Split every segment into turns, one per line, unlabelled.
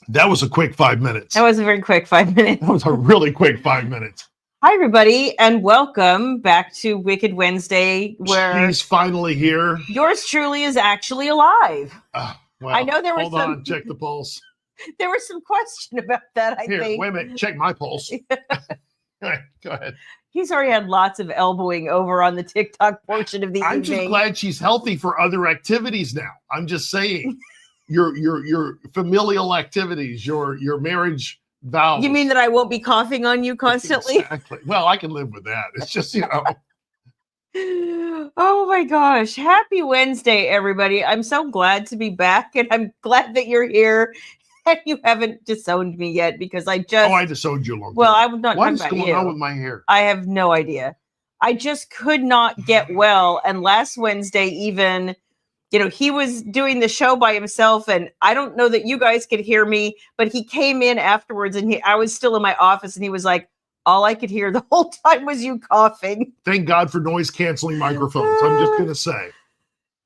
That was a quick 5 minutes.
That was a very quick 5 minutes.
That was a really quick 5 minutes.
Hi, everybody, and welcome back to Wicked Wednesday, where
she's finally here.
Yours truly is actually alive.
Well,
I know there was
hold on, check the pulse.
There was some question about that, I think.
Wait a minute, check my pulse. Go ahead.
He's already had lots of elbowing over on the TikTok portion of the evening.
I'm just glad she's healthy for other activities now. I'm just saying. Your familial activities, your marriage vows.
You mean that I won't be coughing on you constantly?
Exactly. Well, I can live with that. It's just,
Oh my gosh. Happy Wednesday, everybody. I'm so glad to be back, and I'm glad that you're here and you haven't disowned me yet, because I
disowned you a long time.
Well, I'm not
What
talking
is
about
going
you.
on with my hair?
I have no idea. I just could not get well. And last Wednesday, even, he was doing the show by himself, and I don't know that you guys could hear me, but he came in afterwards, and I was still in my office, and he was like, all I could hear the whole time was you coughing.
Thank God for noise canceling microphones. I'm just going to say.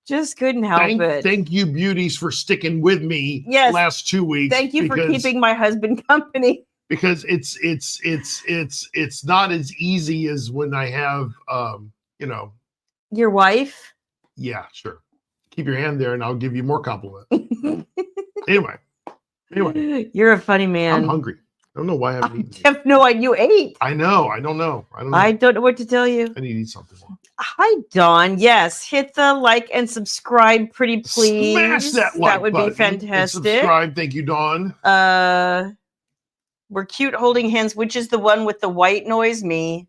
Just couldn't help it.
Thank you, beauties, for sticking with me last 2 weeks.
Thank you for keeping my husband company.
Because it's not as easy as when I have
Your wife?
Yeah, sure. Keep your hand there and I'll give you more compliment. Anyway.
You're a funny man.
I'm hungry. I don't know why I haven't eaten.
I have no idea. You ate.
I know. I don't know.
I don't know what to tell you.
I need to eat something more.
Hi, Dawn. Yes, hit the like and subscribe, pretty please.
Smash that like
That would
button
be fantastic.
And subscribe. Thank you, Dawn.
We're cute holding hands. Which is the one with the white noise? Me.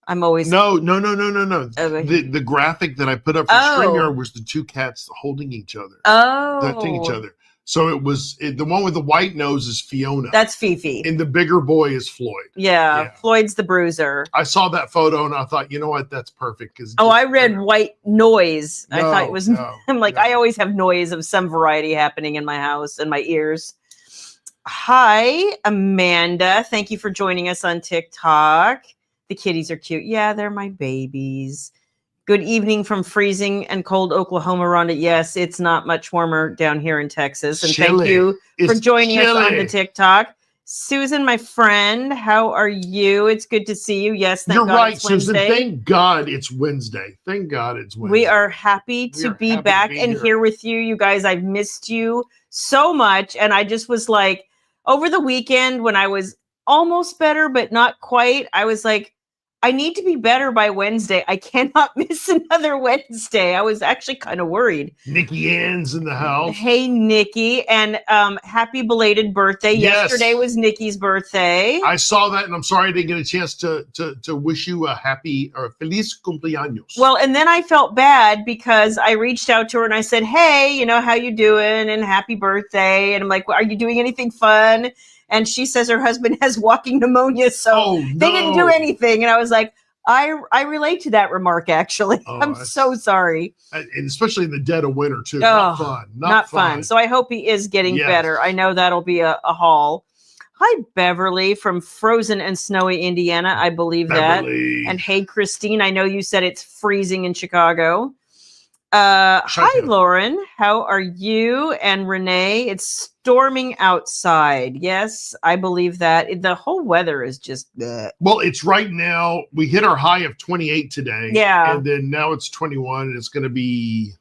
I'm always
No.
Okay.
The graphic that I put up for Stringer was the two cats holding each other. Touching each other. So it was the one with the white nose is Fiona.
That's Fifi.
And the bigger boy is Floyd.
Yeah, Floyd's the bruiser.
I saw that photo and I thought, you know what, that's perfect.
I read white noise. I thought it was. I'm like, I always have noise of some variety happening in my house and my ears. Hi, Amanda. Thank you for joining us on TikTok. The kitties are cute. Yeah, they're my babies. Good evening from freezing and cold Oklahoma, Rhonda. Yes, it's not much warmer down here in Texas. And thank you for joining us on the TikTok. Susan, my friend, how are you? It's good to see you. Yes, thank God. You're right, Susan.
Thank God it's Wednesday. Thank God it's Wednesday.
We are happy to be back and here with you. You guys, I've missed you so much. And I just was like, over the weekend when I was almost better, but not quite, I was like, I need to be better by Wednesday. I cannot miss another Wednesday. I was actually kind of worried.
Nikki Ann's in the house.
Hey, Nikki. And happy belated birthday. Yes. Yesterday was Nikki's birthday.
I saw that, and I'm sorry I didn't get a chance to wish you a happy or feliz cumpleaños.
Well, and then I felt bad because I reached out to her and I said, hey, how you doing? And happy birthday. And I'm like, well, are you doing anything fun? And she says her husband has walking pneumonia, so they didn't do anything. And I was like, I relate to that remark, actually. I'm so sorry.
And especially in the dead of winter, too. Not fun.
Not fun. So I hope he is getting better. I know that'll be a haul. Hi, Beverly from frozen and snowy Indiana. I believe that. And hey, Christine, I know you said it's freezing in Chicago. Hi, Lauren. How are you? And Renee, it's storming outside. Yes, I believe that. The whole weather is just...
Well, it's right now. We hit our high of 28 today.
Yeah.
And then now it's 21, and it's going to be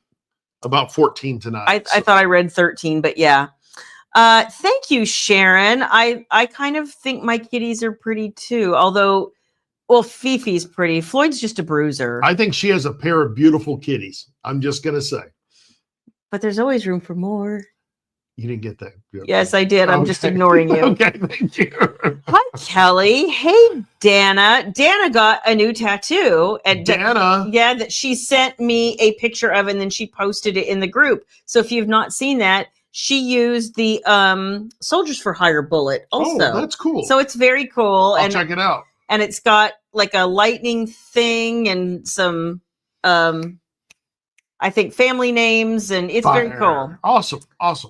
about 14 tonight.
I thought I read 13, but yeah. Thank you, Sharon. I kind of think my kitties are pretty too, although... Well, Fifi's pretty. Floyd's just a bruiser.
I think she has a pair of beautiful kitties. I'm just going to say.
But there's always room for more.
You didn't get that.
Yes, I did. I'm just ignoring you.
Okay, thank you.
Hi, Kelly. Hey, Dana. Dana got a new tattoo.
Dana?
Yeah, that she sent me a picture of, and then she posted it in the group. So if you've not seen that, she used the Soldiers for Hire bullet also.
Oh, that's cool.
So it's very cool.
I'll check it out.
And it's got like a lightning thing and some, I think, family names. And it's very cool.
Awesome.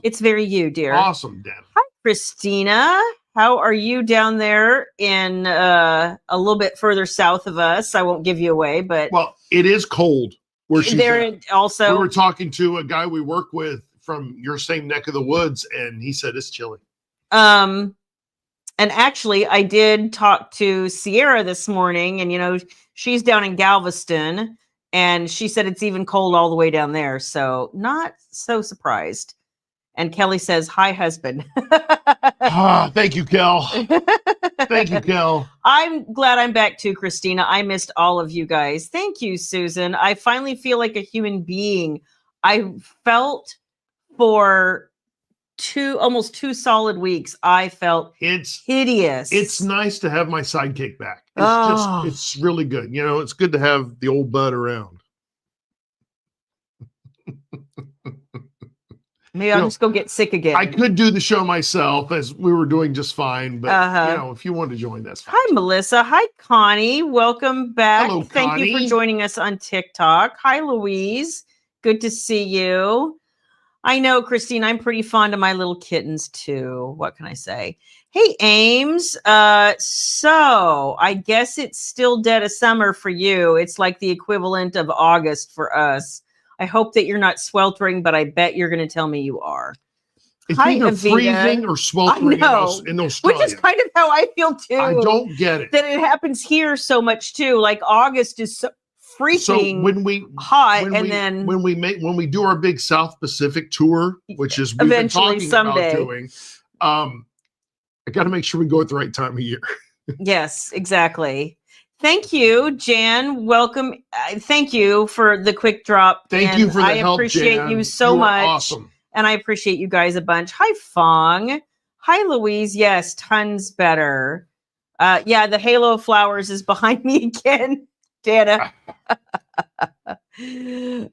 It's very you, dear.
Awesome, Dan.
Hi, Christina. How are you down there in a little bit further south of us? I won't give you away, but...
Well, it is cold where she's at.
Also,
we were talking to a guy we work with from your same neck of the woods, and he said it's chilly.
And actually, I did talk to Sierra this morning, and she's down in Galveston, and she said it's even cold all the way down there. So not so surprised. And Kelly says, "Hi, husband."
Thank you, Kel. Thank you, Kel.
I'm glad I'm back too, Christina. I missed all of you guys. Thank you, Susan. I finally feel like a human being. I felt for almost 2 solid weeks, I felt hideous.
It's nice to have my sidekick back. It's really good. It's good to have the old bud around.
Maybe I'll just go get sick again.
I could do the show myself, as we were doing just fine, but if you want to join, that's fine.
Hi, Melissa. Hi, Connie. Welcome back.
Hello,
Thank
Connie.
you for joining us on TikTok. Hi, Louise. Good to see you. I know, Christine, I'm pretty fond of my little kittens too. What can I say? Hey, Ames. So I guess it's still dead of summer for you. It's like the equivalent of August for us. I hope that you're not sweltering, but I bet you're going to tell me you are.
It's either freezing or sweltering in Australia.
Which is kind of how I feel too.
I don't get it.
That it happens here so much too. Like August is so freaking hot,
when we do our big South Pacific tour, which is we've
eventually
been talking
someday
about doing, I got to make sure we go at the right time of year.
Yes, exactly. Thank you, Jan. Welcome. Thank you for the quick drop.
Thank you for the help,
I appreciate
Jan.
you so much.
Awesome.
And I appreciate you guys a bunch. Hi, Fong. Hi, Louise. Yes, tons better. Yeah, the halo of flowers is behind me again, Dana.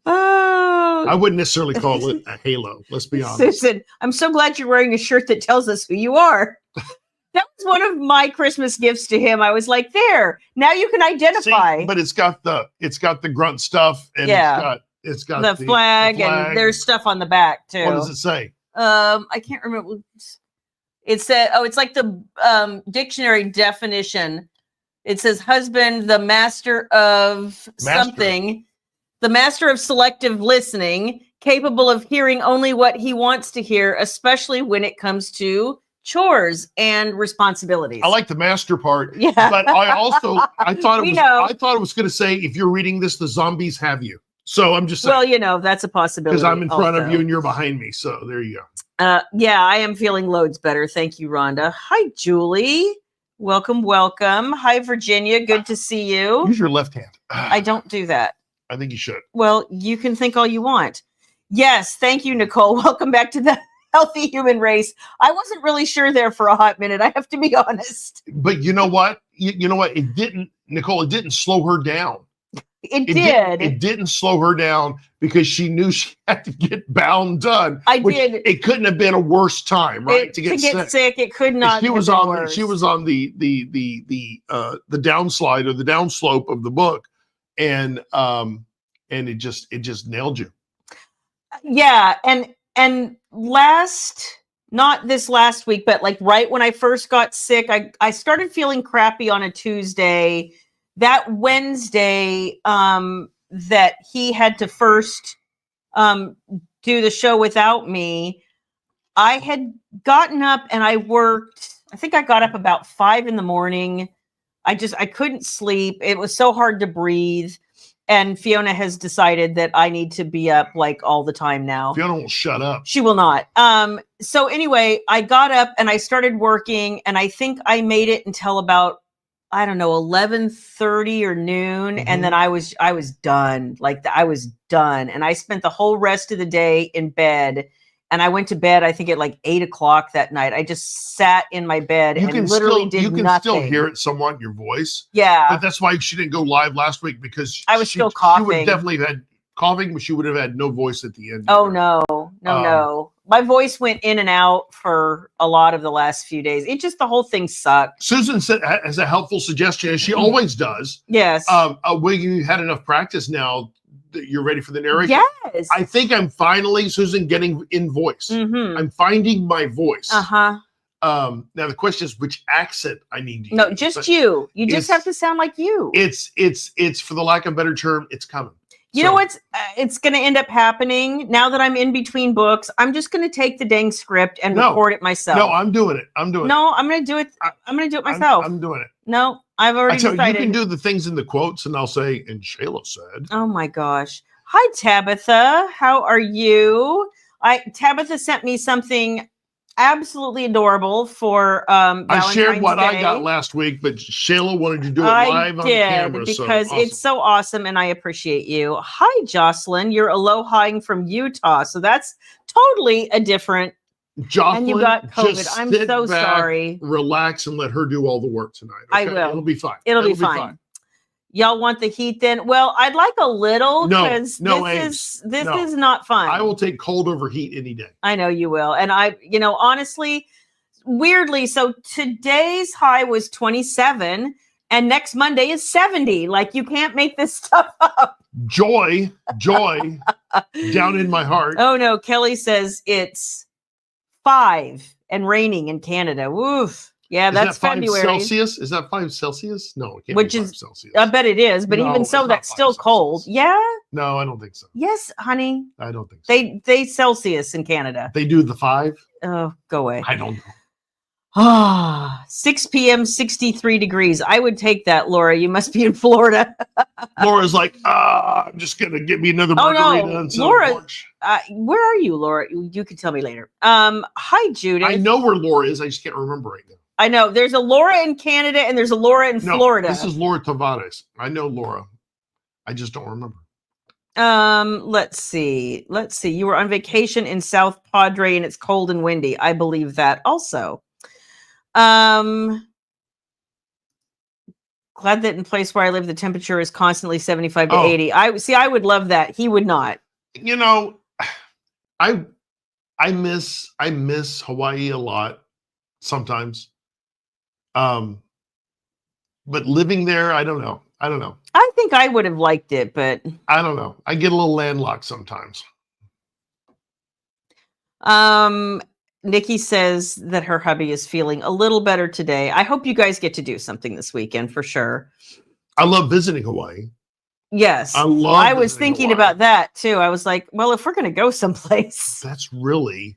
I wouldn't necessarily call it a halo. Let's be honest.
Susan, I'm so glad you're wearing a shirt that tells us who you are. That was one of my Christmas gifts to him. I was like, there, now you can identify.
See, but it's got the grunt stuff, and it's got
the flag, and there's stuff on the back too.
What does it say?
I can't remember. It said, it's like the dictionary definition. It says husband, the master of something, the master of selective listening, capable of hearing only what he wants to hear, especially when it comes to chores and responsibilities.
I like the master part.
Yeah.
But I thought it was going to say, if you're reading this, the zombies have you. So I'm just saying.
Well, that's a possibility.
Because I'm in front of you and you're behind me. So there you
go. Yeah, I am feeling loads better. Thank you, Rhonda. Hi, Julie. Welcome. Hi, Virginia. Good to see you.
Use your left hand.
I don't do that.
I think you should.
Well, you can think all you want. Yes. Thank you, Nicole. Welcome back to the Healthy Human Race. I wasn't really sure there for a hot minute. I have to be honest.
But you know what? You know what? It didn't, Nicole, it didn't slow her down.
It did.
It didn't slow her down because she knew she had to get bound done. It couldn't have been a worse time, right? To get
sick. It could not.
She was on the downslide or the downslope of the book, and it just nailed you.
Yeah, and not this last week, but like right when I first got sick, I started feeling crappy on a Tuesday. That Wednesday, that he had to first do the show without me, I had gotten up and I worked. I think I got up about 5 a.m. I couldn't sleep. It was so hard to breathe. And Fiona has decided that I need to be up like all the time now.
Fiona will shut up.
She will not. So anyway, I got up and I started working, and I think I made it until about, I don't know, 11:30 or noon. Mm-hmm. And then I was done. I was done. And I spent the whole rest of the day in bed. And I went to bed, I think at like 8:00 that night. I just sat in my bed and literally did nothing. You can
still hear it somewhat in your voice.
Yeah.
But that's why she didn't go live last week, because
I was still coughing.
She would definitely have had coughing, but she would have had no voice at the end.
Oh, no. My voice went in and out for a lot of the last few days. The whole thing sucked.
Susan said, has a helpful suggestion, as she always does.
Yes.
Well, you had enough practice now. You're ready for the narration?
Yes.
I think I'm finally, Susan, getting in voice.
Mm-hmm.
I'm finding my voice.
Uh-huh.
Now the question is which accent I need to use.
No, just you. You just have to sound like you.
It's for the lack of a better term, it's coming.
You know what's it's going to end up happening now that I'm in between books. I'm just going to take the dang script and record it myself.
No, I'm doing it. I'm going
to do it. I'm going to do it myself.
I'm doing it.
No, I've already decided.
You can do the things in the quotes, and I'll say, and Shayla said.
Oh my gosh. Hi, Tabitha. How are you? Tabitha sent me something absolutely adorable for Valentine's
I shared what
Day.
I got last week, but Shayla wanted to do it live on camera.
Because it's so awesome, and I appreciate you. Hi, Jocelyn. You're alohaing from Utah, so that's totally a different.
Jocelyn,
and you got COVID. I'm so sorry.
Relax and let her do all the work tonight. Okay?
I will.
It'll be fine.
It'll be fine. Y'all want the heat then? Well, I'd like a little because this is not fun.
I will take cold over heat any day.
I know you will. And honestly, weirdly, so today's high was 27 and next Monday is 70. Like, you can't make this stuff up.
Joy down in my heart.
Oh no, Kelly says it's 5 and raining in Canada. Woof. Yeah, that's February.
Celsius? Is that 5 Celsius? No, it can't be 5 Celsius.
I bet it is, but even so, that's still cold. Yeah?
No, I don't think so.
Yes, honey.
I don't think so.
They Celsius in Canada.
They do the 5?
Oh, go away.
I don't know.
6 p.m., 63 degrees. I would take that, Laura. You must be in Florida.
Laura's like, I'm just going to get me another margarita.
Oh, no. Laura, where are you, Laura? You can tell me later. Hi, Judith.
I know where Laura is. I just can't remember right now.
I know. There's a Laura in Canada and there's a Laura in Florida.
This is Laura Tavares. I know Laura. I just don't remember.
Let's see. You were on vacation in South Padre and it's cold and windy. I believe that also. Glad that in place where I live, the temperature is constantly 75 to 80. I would love that. He would not.
You know, I miss Hawaii a lot sometimes. But living there, I don't know.
I think I would have liked it, but
I don't know. I get a little landlocked sometimes.
Nikki says that her hubby is feeling a little better today. I hope you guys get to do something this weekend for sure.
I love visiting Hawaii.
Yes. I was thinking about that too. I was like, well, if we're going to go someplace.
That's really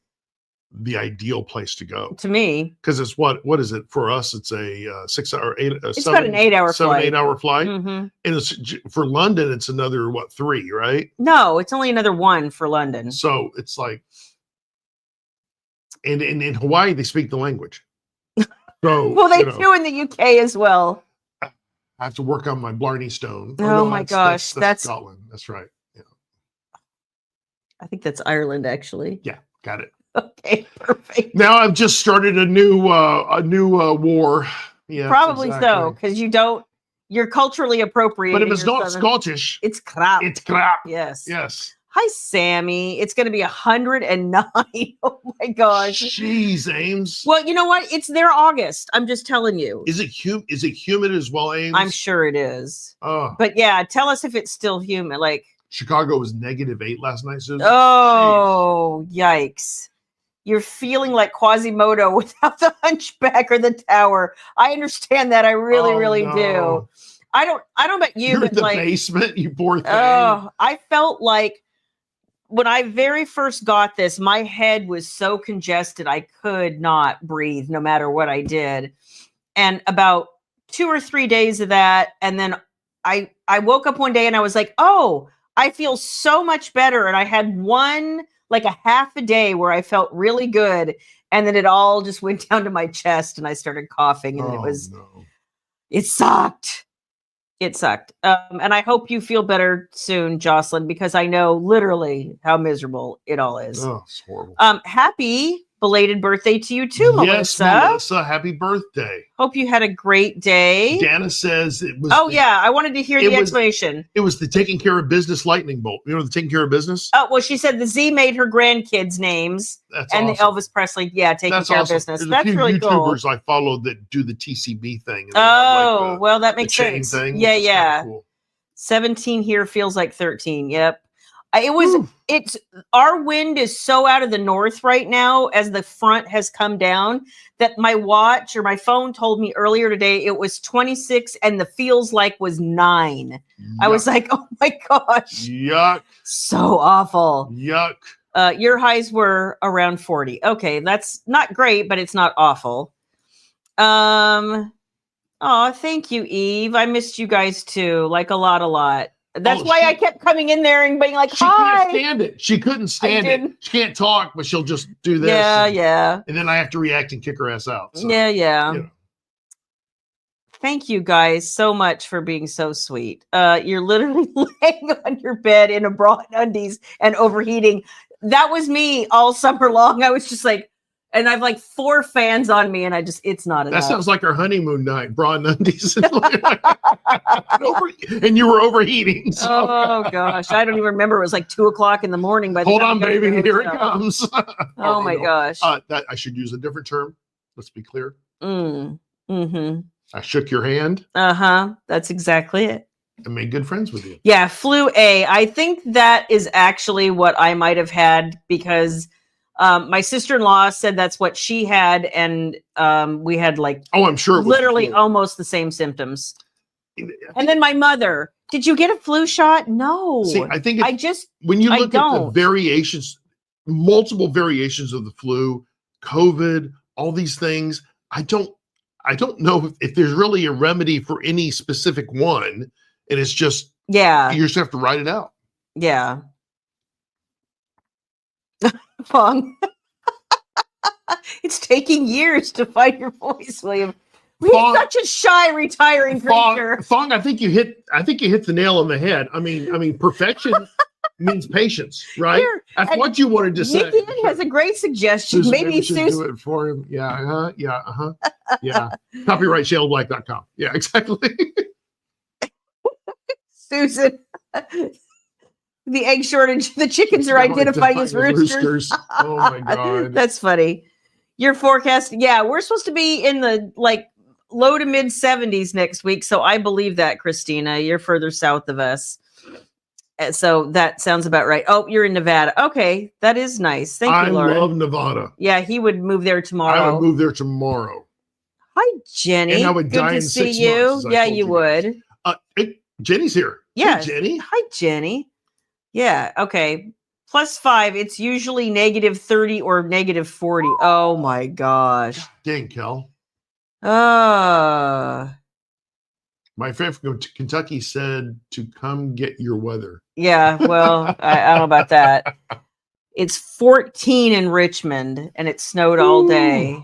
the ideal place to go.
To me.
Because it's what is it? For us, it's a 6 hour, 8
It's about an 8-hour flight.
7-8 hour flight.
Mm-hmm.
And it's, for London, it's another, 3, right?
No, it's only another 1 for London.
So it's like, and in Hawaii, they speak the language. So
well, they do in the UK as well.
I have to work on my Blarney Stone.
Oh, my gosh. That's
Scotland. That's right. Yeah.
I think that's Ireland, actually.
Yeah, got it.
Okay, perfect.
Now I've just started a new war. Yeah,
probably so, because you're culturally appropriating.
But if it's not Scottish,
it's crap.
It's crap.
Yes.
Yes.
Hi, Sammy. It's going to be 109. Oh my gosh.
Jeez, Ames.
Well, you know what? It's their August. I'm just telling you.
Is it humid as well, Ames?
I'm sure it is.
Oh.
But yeah, tell us if it's still humid. Like
Chicago was -8 last night, Susan.
Oh, yikes. You're feeling like Quasimodo without the hunchback or the tower. I understand that. I really do. I don't know about you,
You're
but
in the
like
basement, you poor thing.
Oh, I felt like when I very first got this, my head was so congested I could not breathe no matter what I did. And about 2 or 3 days of that, and then I woke up one day and I was like, oh, I feel so much better. And I had a half a day where I felt really good. And then it all just went down to my chest and I started coughing and it sucked. It sucked. And I hope you feel better soon, Jocelyn, because I know literally how miserable it all is.
Oh, it's horrible.
Happy belated birthday to you too, Melissa.
Yes, Melissa, happy birthday.
Hope you had a great day.
Dana says it was.
Oh, yeah. I wanted to hear the explanation.
It was the taking care of business lightning bolt. You know, the taking care of business?
Oh, well, she said the Z made her grandkids' names.
That's
and
awesome.
the Elvis Presley, taking care of business.
There's
That's really cool.
YouTubers I follow that do the TCB thing.
Oh, well, that makes sense.
Thing.
Yeah.
Cool.
17 here feels like 13. Yep. It was, it's, our wind is so out of the north right now as the front has come down that my watch or my phone told me earlier today it was 26 and the feels like was 9. Yuck. I was like, oh my gosh.
Yuck.
So awful.
Yuck.
Your highs were around 40. Okay, that's not great, but it's not awful. Oh, thank you, Eve. I missed you guys too, like a lot. That's why I kept coming in there and being like, hi.
She can't stand it. She couldn't stand it. She can't talk, but she'll just do this.
Yeah.
And then I have to react and kick her ass out. So,
yeah.
You know.
Thank you guys so much for being so sweet. You're literally laying on your bed in a bra and undies and overheating. That was me all summer long. I was just like, and I've like 4 fans on me, and it's not enough.
That sounds like our honeymoon night, bra and undies. And you were overheating. So.
Oh gosh, I don't even remember. It was like 2:00 in the morning.
Hold on, baby, here it comes.
Oh my gosh.
I should use a different term. Let's be clear.
Mm-hmm.
I shook your hand.
That's exactly it.
And made good friends with you.
Yeah, flu A. I think that is actually what I might have had because my sister-in-law said that's what she had, and we had like
I'm sure
literally almost the same symptoms. And then my mother, did you get a flu shot? No.
See, I think when you look at the variations, multiple variations of the flu, COVID, all these things, I don't know if there's really a remedy for any specific one. And it's just, you just have to write it out.
Yeah. Fong. It's taking years to find your voice, William. He's such a shy, retiring creature.
Fong, I think you hit the nail on the head. I mean, perfection means patience, right? That's what you wanted to say.
Nikki has a great suggestion. Maybe Susan
do it for him. Yeah. Yeah. Copyright ShaylaBlack.com. Yeah, exactly.
Susan, the egg shortage, the chickens are identifying as roosters.
Oh my God.
That's funny. Your forecast, we're supposed to be in the low to mid 70s next week. So I believe that, Christina. You're further south of us. So that sounds about right. Oh, you're in Nevada. Okay, that is nice. Thank you, Laura.
I love Nevada.
Yeah, he would move there tomorrow.
I would move there tomorrow.
Hi, Jenny.
And I would die in 6 months.
Yeah, you would.
Jenny's here.
Yeah.
Hey, Jenny.
Hi, Jenny. Yeah. Okay. +5. It's usually -30 or -40. Oh my gosh.
Dang, Kel. My friend from Kentucky said to come get your weather.
Yeah. Well, I don't know about that. It's 14 in Richmond, and it snowed all day.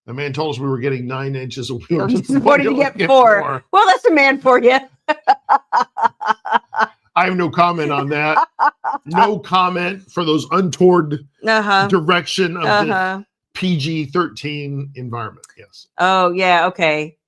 The man told us we were getting 9 inches.
What did you get 4? Well, that's a man for you.
I have no comment on that. No comment for those untoward direction of the PG-13 environment. Yes.
Oh, yeah. Okay.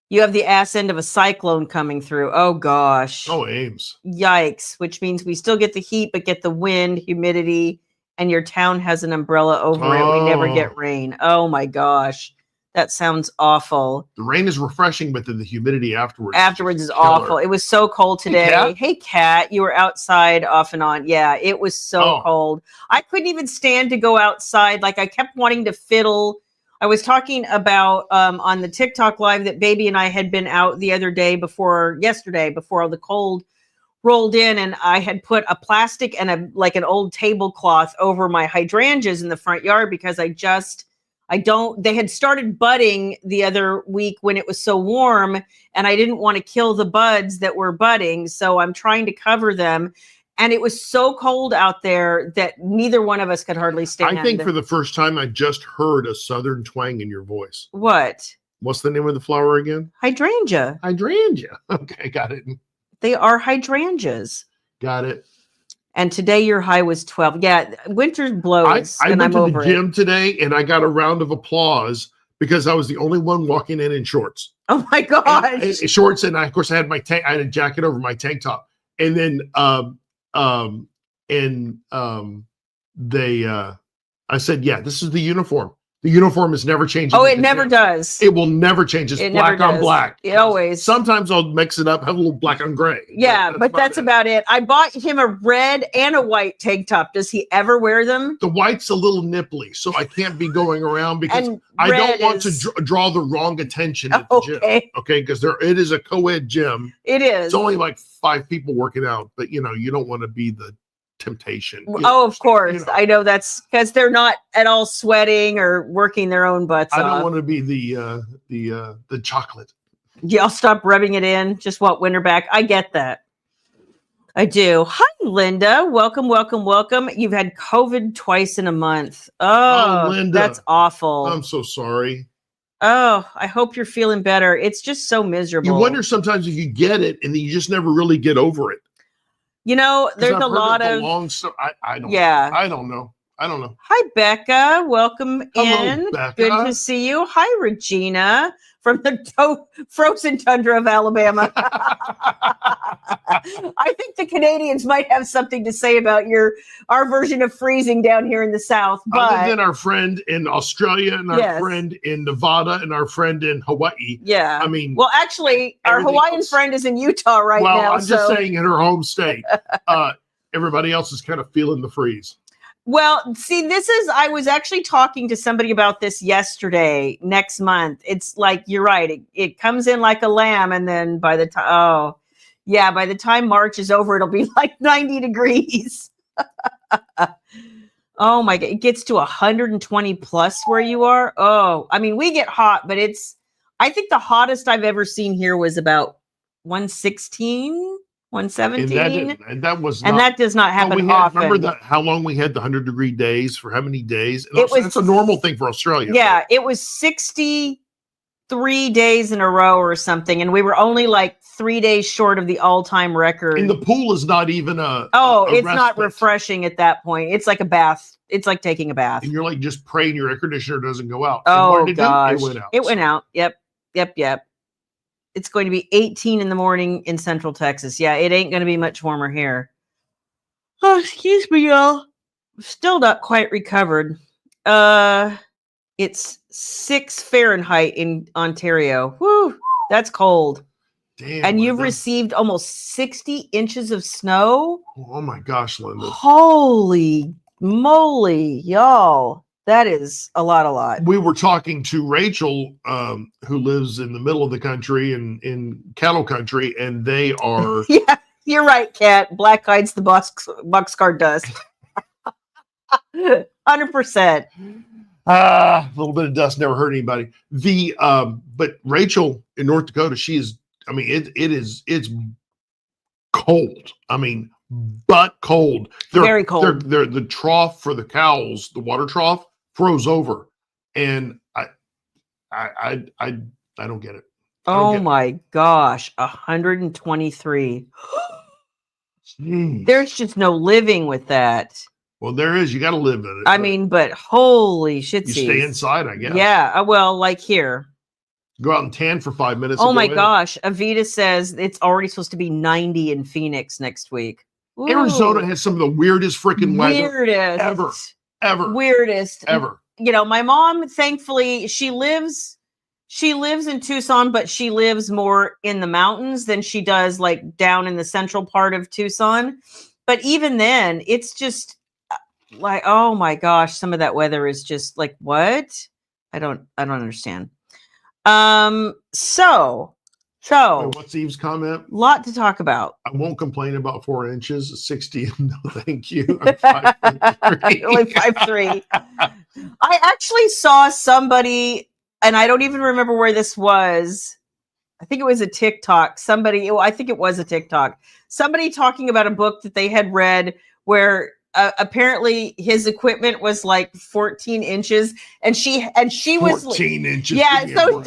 You have the ass end of a cyclone coming through. Oh, gosh.
Oh, Ames.
Yikes. Which means we still get the heat, but get the wind, humidity, and your town has an umbrella over it. We never get rain. Oh, my gosh. That sounds awful.
The rain is refreshing, but then the humidity afterwards
is awful. It was so cold today. Hey, Kat, you were outside off and on. Yeah, it was so cold. I couldn't even stand to go outside. Like, I kept wanting to fiddle. I was talking about on the TikTok live that Baby and I had been out the other day yesterday before all the cold rolled in, and I had put a plastic and an old tablecloth over my hydrangeas in the front yard because they had started budding the other week when it was so warm, and I didn't want to kill the buds that were budding. So I'm trying to cover them. And it was so cold out there that neither one of us could hardly stand.
I think for the first time, I just heard a Southern twang in your voice.
What?
What's the name of the flower again?
Hydrangea.
Hydrangea. Okay, got it.
They are hydrangeas.
Got it.
And today your high was 12. Yeah, winter blows.
I went to the gym today and I got a round of applause because I was the only one walking in shorts.
Oh my gosh.
Shorts, and of course I had I had a jacket over my tank top. And then I said, yeah, this is the uniform. The uniform is never changing.
Oh, it never does.
It will never change. It's black on black.
It always.
Sometimes I'll mix it up, have a little black on gray.
Yeah, but that's about it. I bought him a red and a white tank top. Does he ever wear them?
The white's a little nipply, so I can't be going around because I don't want to draw the wrong attention at the gym. Okay, because it is a co-ed gym.
It is.
It's only like 5 people working out, but you don't want to be the temptation.
Of course. I know that's because they're not at all sweating or working their own butts off.
I don't want to be the chocolate.
Yeah, I'll stop rubbing it in. Just want winter back. I get that. I do. Hi, Linda. Welcome, welcome, welcome. You've had COVID twice in a month. Oh, Linda, that's awful.
I'm so sorry.
Oh, I hope you're feeling better. It's just so miserable.
You wonder sometimes if you get it and then you just never really get over it.
There's a lot of
long stuff. I don't know.
Hi, Becca. Welcome in.
Becca.
Good to see you. Hi, Regina from the frozen tundra of Alabama. I think the Canadians might have something to say about our version of freezing down here in the South. But
other than our friend in Australia and our friend in Nevada and our friend in Hawaii.
Yeah.
I mean,
well, actually, our Hawaiian friend is in Utah now.
Well, I'm just saying in her home state. Everybody else is kind of feeling the freeze.
Well, see, I was actually talking to somebody about this yesterday, next month. It's like, you're right. It comes in like a lamb. And then by the time March is over, it'll be like 90 degrees. Oh my God. It gets to 120 plus where you are. Oh, I mean, we get hot, but I think the hottest I've ever seen here was about 116. 117,
and that
does not happen often.
Remember how long we had the 100-degree days for how many days? And that's a normal thing for Australia.
Yeah, right? It was 63 days in a row or something, and we were only like 3 days short of the all-time record.
And the pool is not even
it's not refreshing at that point. It's like a bath. It's like taking a bath.
And you're like just praying your air conditioner doesn't go out.
Oh gosh,
it went out.
It went out. Yep. It's going to be 18 in the morning in Central Texas. Yeah, it ain't going to be much warmer here. Oh, excuse me, y'all. Still not quite recovered. It's 6 Fahrenheit in Ontario. Whew, that's cold.
Damn.
And you've received almost 60 inches of snow?
Oh my gosh, Linda.
Holy moly, y'all. That is a lot.
We were talking to Rachel, who lives in the middle of the country in cattle country, and they are.
Yeah, you're right, Kat. Black hides the boxcar dust. 100%.
A little bit of dust never hurt anybody. But Rachel in North Dakota, it's cold. I mean, but cold.
Very cold.
They're the trough for the cows, the water trough, froze over, and I don't get it.
Oh my gosh, 123.
Jeez.
There's just no living with that.
Well, there is. You got to live in it.
I mean, but holy shit!
You stay inside, I guess.
Yeah. Well, like here.
Go out and tan for 5 minutes.
Oh my gosh, Avita says it's already supposed to be 90 in Phoenix next week. Ooh.
Arizona has some of the weirdest freaking weather ever.
Weirdest
ever.
My mom, thankfully, she lives in Tucson, but she lives more in the mountains than she does like down in the central part of Tucson. But even then, it's just like, oh my gosh, some of that weather is just like, what? I don't understand. So
what's Eve's comment?
Lot to talk about.
I won't complain about 4 inches. 60. No, thank you. I'm 5'3".
Only 5'3". I actually saw somebody, and I don't even remember where this was. I think it was a TikTok. I think it was a TikTok. Somebody talking about a book that they had read where apparently his equipment was like 14 inches, and she was
14 inches.
Yeah, so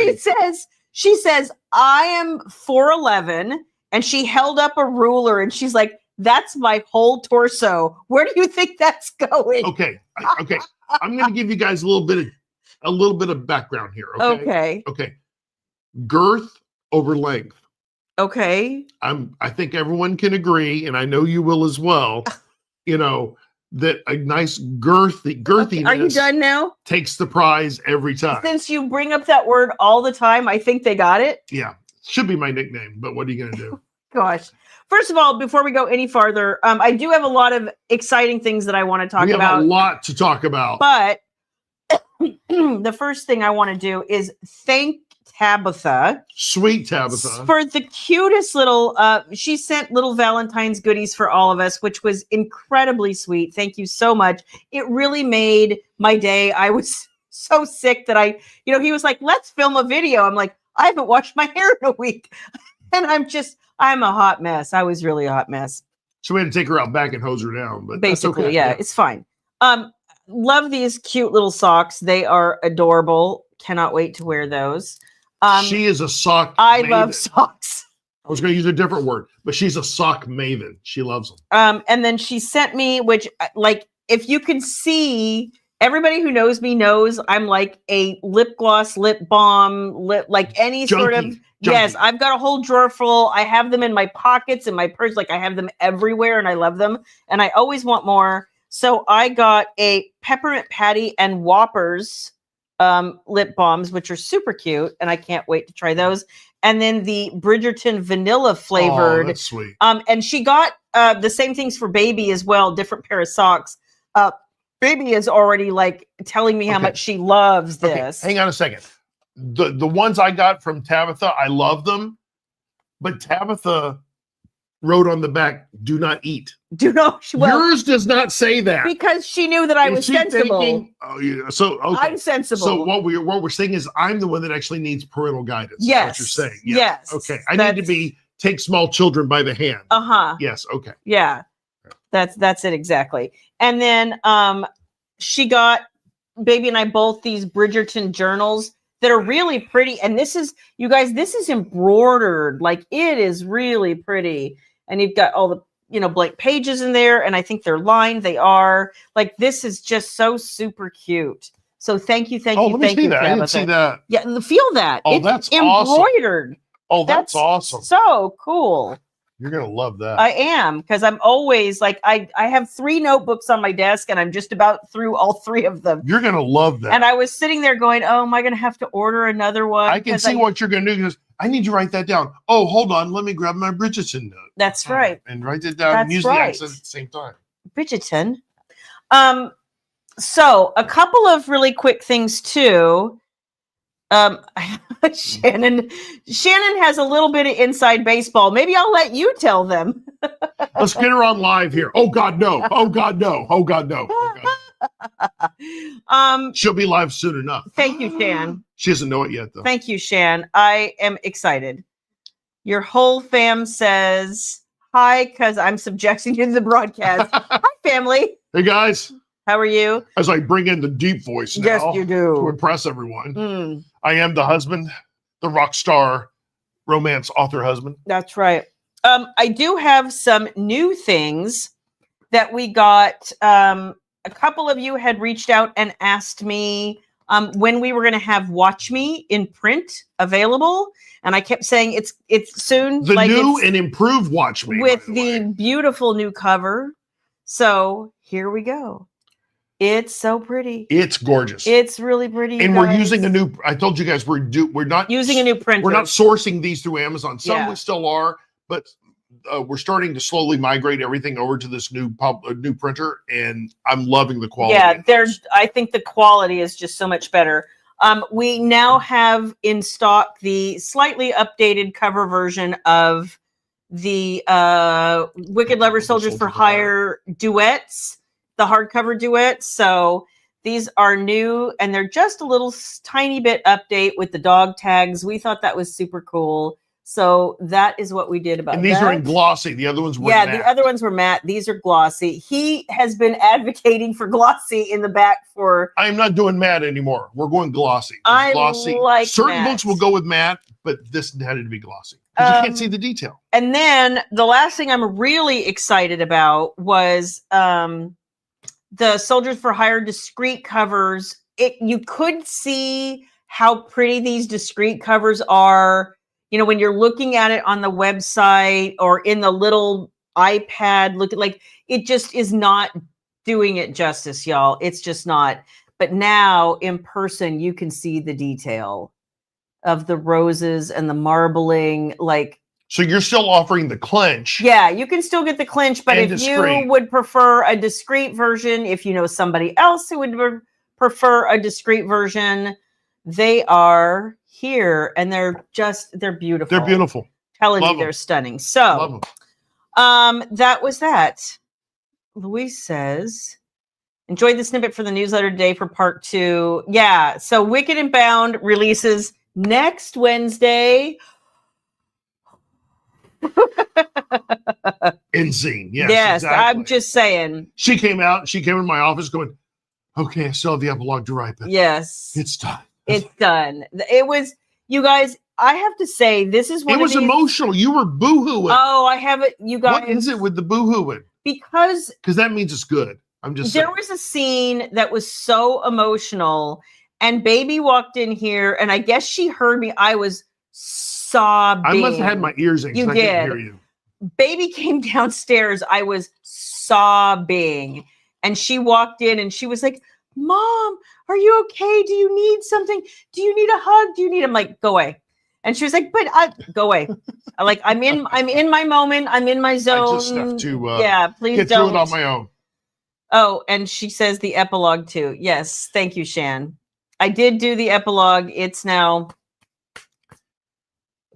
she says, I am 4'11", and she held up a ruler, and she's like, that's my whole torso. Where do you think that's going?
Okay. I'm going to give you guys a little bit of background here. Okay. Girth over length.
Okay.
I think everyone can agree, and I know you will as well. that a nice girthiness.
Okay, are you done now?
Takes the prize every time.
Since you bring up that word all the time, I think they got it.
Yeah, should be my nickname, but what are you going to do?
Gosh. First of all, before we go any farther, I do have a lot of exciting things that I want to talk about.
We have a lot to talk about.
But the first thing I want to do is thank Tabitha.
Sweet Tabitha.
For the cutest little, she sent little Valentine's goodies for all of us, which was incredibly sweet. Thank you so much. It really made my day. I was so sick that he was like, let's film a video. I'm like, I haven't washed my hair in a week. And I'm a hot mess. I was really a hot mess.
So we had to take her out back and hose her down. But
basically,
okay.
Yeah, it's fine. Love these cute little socks. They are adorable. Cannot wait to wear those.
She is a sock
maven. Love socks.
I was going to use a different word, but she's a sock maven. She loves them.
And then she sent me, which, like, if you can see, everybody who knows me knows I'm like a lip gloss, lip balm, like any sort of. Yes, I've got a whole drawer full. I have them in my pockets, in my purse. Like, I have them everywhere, and I love them. And I always want more. So I got a Peppermint Patty and Whoppers lip balms, which are super cute, and I can't wait to try those. And then the Bridgerton vanilla flavored.
Oh, that's sweet.
And she got the same things for baby as well, different pair of socks. Baby is already like telling me how much she loves this.
Okay. Hang on a second. The ones I got from Tabitha, I love them, but Tabitha wrote on the back, "Do not eat." Yours does not say that
because she knew that I was sensible.
So okay.
I'm sensible.
So what we're saying is, I'm the one that actually needs parental guidance.
Yes,
what you're saying.
Yes.
Okay. I need to take small children by the hand. Yes. Okay.
Yeah. That's it exactly. And then she got baby and I both these Bridgerton journals that are really pretty. And this is, you guys, this is embroidered. Like, it is really pretty. And you've got all the, blank pages in there. And I think they're lined. They are. Like, this is just so super cute. So thank you, thank you, thank you, Tabitha.
I didn't see that.
Yeah, feel that.
Oh,
it's
that's
embroidered.
Awesome. Oh, that's awesome.
So cool.
You're going to love that.
I am, because I'm always like, I have 3 notebooks on my desk and I'm just about through all 3 of them.
You're going to love that.
And I was sitting there going, oh, am I going to have to order another one?
I can see what you're going to do, because I need to write that down. Oh, hold on. Let me grab my Bridgerton note.
That's right.
And write it down and use the accent at the same time.
Bridgerton. So a couple of really quick things too. Shannon has a little bit of inside baseball. Maybe I'll let you tell them.
Let's get her on live here. Oh God, no. Oh God, no. Oh God, no. Oh God. She'll be live soon enough.
Thank you, Shan.
She doesn't know it yet, though.
Thank you, Shan. I am excited. Your whole fam says hi because I'm subjecting you to the broadcast. Hi, family.
Hey, guys.
How are you?
As I bring in the deep voice now.
Yes, you do.
To impress everyone. I am the husband, the rock star, romance author husband.
That's right. I do have some new things that we got. A couple of you had reached out and asked me when we were going to have Watch Me in print available. And I kept saying it's soon.
The new and improved Watch Me.
With the beautiful new cover. So here we go. It's so pretty.
It's gorgeous.
It's really pretty.
And we're using a new, I told you guys, we're not
using a new printer.
We're not sourcing these through Amazon. Some we still are, but we're starting to slowly migrate everything over to this new printer, and I'm loving the quality.
Yeah, I think the quality is just so much better. We now have in stock the slightly updated cover version of the Wicked Lover Soldiers for Hire duets, the hardcover duets. So these are new, and they're just a little tiny bit update with the dog tags. We thought that was super cool. So that is what we did about that.
And these are in glossy. The other ones were matte.
The other ones were matte. These are glossy. He has been advocating for glossy in the back for...
I'm not doing matte anymore. We're going glossy.
Glossy. Like
certain books will go with matte, but this had to be glossy. Because you can't see the detail.
And then the last thing I'm really excited about was the Soldiers for Hire discreet covers. You could see how pretty these discreet covers are. You know, when you're looking at it on the website or in the little iPad, like it just is not doing it justice, y'all. It's just not. But now in person, you can see the detail of the roses and the marbling. Like,
so you're still offering the clench.
Yeah, you can still get the clench, but if discreet. You would prefer a discreet version, if you know somebody else who would prefer a discreet version, they are here, and they're beautiful.
They're beautiful.
Telling you, they're stunning. So, that was that. Louise says, enjoyed the snippet for the newsletter today for part 2. Yeah, so Wicked and Bound releases next Wednesday.
Insane. Yes,
exactly. I'm just saying.
She came in my office going, okay, I still have the epilogue to write, but
yes,
it's done.
It's done. It was, you guys, I have to say, this is one of these. It was
emotional. You were boo-hooing.
Oh, I have it, you guys.
What is it with the boo-hooing?
Because
that means it's good. I'm just
saying. There was a scene that was so emotional, and Baby walked in here, and I guess she heard me. I was sobbing.
I must have had my ears in.
You did.
I can't hear you.
Baby came downstairs. I was sobbing, and she walked in, and she was like, Mom, are you okay? Do you need something? Do you need a hug? I'm like, go away. And she was like, but go away. I'm in my moment. I'm in my zone.
I just have to
please
get
don't.
through it on my own.
Oh, and she says the epilogue too. Yes. Thank you, Shan. I did do the epilogue. It's now.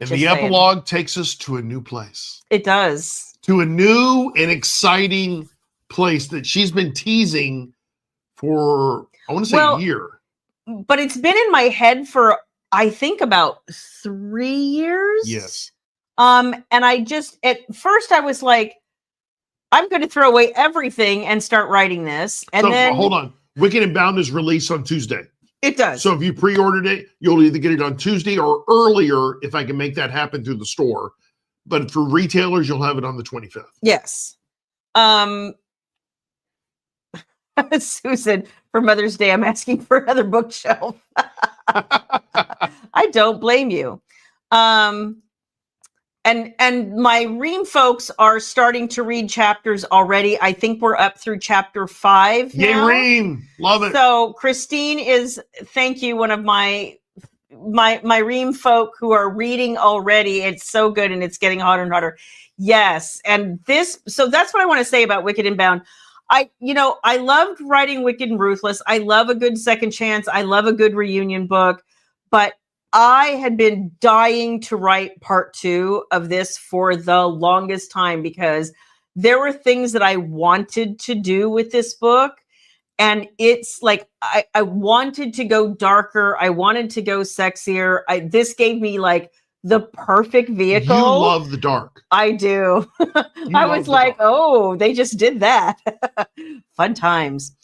And the epilogue takes us to a new place.
It does.
To a new and exciting place that she's been teasing for, I want to say, a year.
But it's been in my head for, I think, about 3 years.
Yes.
And I just, at first I was like, I'm going to throw away everything and start writing this. And then
hold on. Wicked and Bound is released on Tuesday.
It does.
So if you pre-ordered it, you'll either get it on Tuesday or earlier if I can make that happen through the store. But for retailers, you'll have it on the 25th.
Yes. Susan, for Mother's Day, I'm asking for another bookshelf. I don't blame you. And my Ream folks are starting to read chapters already. I think we're up through chapter 5 now.
Yay, Ream. Love it.
So Christine is, thank you, one of my Ream folk who are reading already. It's so good, and it's getting hotter and hotter. Yes. And so that's what I want to say about Wicked and Bound. I loved writing Wicked and Ruthless. I love a good second chance. I love a good reunion book, but I had been dying to write part 2 of this for the longest time because there were things that I wanted to do with this book. And it's like, I wanted to go darker. I wanted to go sexier. This gave me like the perfect vehicle.
You love the dark.
I do. I was like, oh, they just did that. Fun times.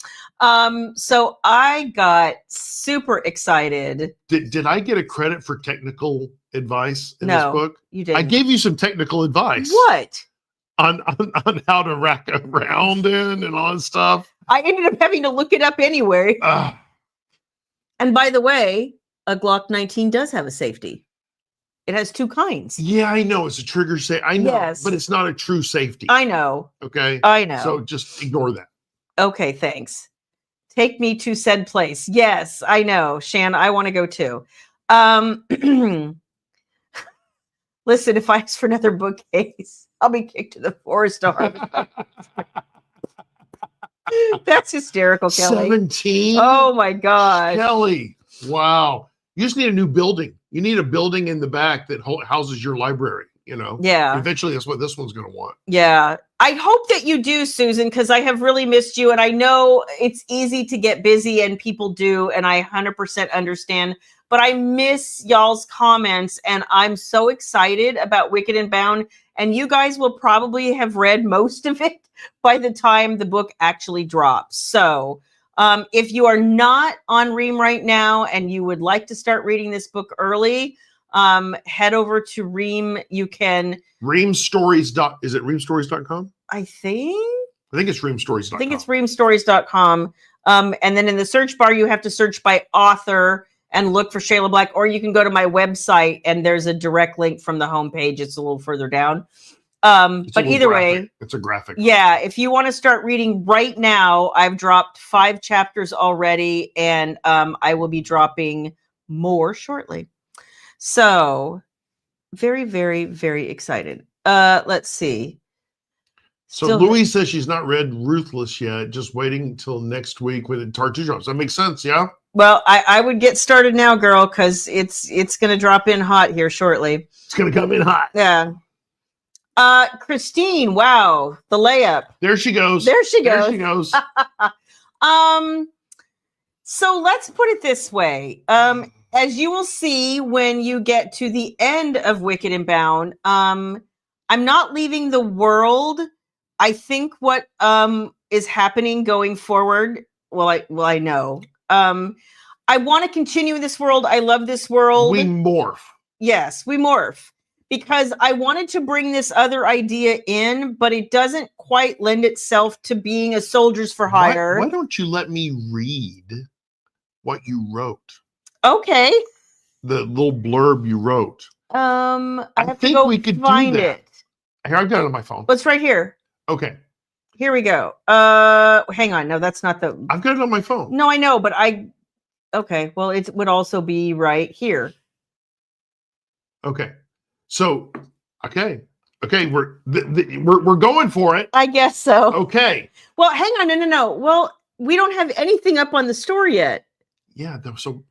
So I got super excited.
Did I get a credit for technical advice in this book?
You didn't.
I gave you some technical advice.
What?
On how to rack around in and all that stuff.
I ended up having to look it up anyway. And by the way, a Glock 19 does have a safety. It has 2 kinds.
Yeah, I know. It's a trigger safety. I know,
yes.
But it's not a true safety.
I know.
Okay?
I know.
So just ignore that.
Okay, thanks. Take me to said place. Yes, I know. Shan, I want to go too. Listen, if I ask for another bookcase, I'll be kicked to the forest arm. That's hysterical, Kelly.
17?
Oh my gosh.
Kelly. Wow. You just need a new building. You need a building in the back that houses your library, Yeah. Eventually, that's what this one's going to want.
Yeah. I hope that you do, Susan, because I have really missed you. And I know it's easy to get busy, and people do. And I 100% understand. But I miss y'all's comments. And I'm so excited about Wicked and Bound. And you guys will probably have read most of it by the time the book actually drops. So if you are not on Ream right now and you would like to start reading this book early, head over to Ream. You can
Reamstories. Is it reamstories.com?
I think
it's reamstories.com.
I think it's reamstories.com. And then in the search bar, you have to search by author and look for Shayla Black, or you can go to my website and there's a direct link from the homepage. It's a little further down. But either way,
it's a graphic.
Yeah, if you want to start reading right now, I've dropped 5 chapters already, and I will be dropping more shortly. So very, very, very excited. Let's see.
So Louise says she's not read Ruthless yet, just waiting until next week when Part 2 drops. That makes sense, yeah?
Well, I would get started now, girl, because it's going to drop in hot here shortly.
It's going to come in hot.
Yeah. Christine, wow, the layup.
There she goes.
There she goes.
There she goes.
So let's put it this way. As you will see when you get to the end of Wicked and Bound, I'm not leaving the world. I think what is happening going forward, I know. I want to continue in this world. I love this world.
We morph.
Yes, we morph. Because I wanted to bring this other idea in, but it doesn't quite lend itself to being a soldiers for hire.
Why don't you let me read what you wrote?
Okay.
The little blurb you wrote.
I think we could find do that.
Here, I've got it on my phone.
It's right here.
Okay.
Here we go. Hang on. No, that's not the...
I've got it on my phone.
No, I know, but okay. Well, it would also be right here.
Okay. So, okay, we're going for it.
I guess so.
Okay.
Well, hang on, no. Well, we don't have anything up on the store yet.
Yeah, so.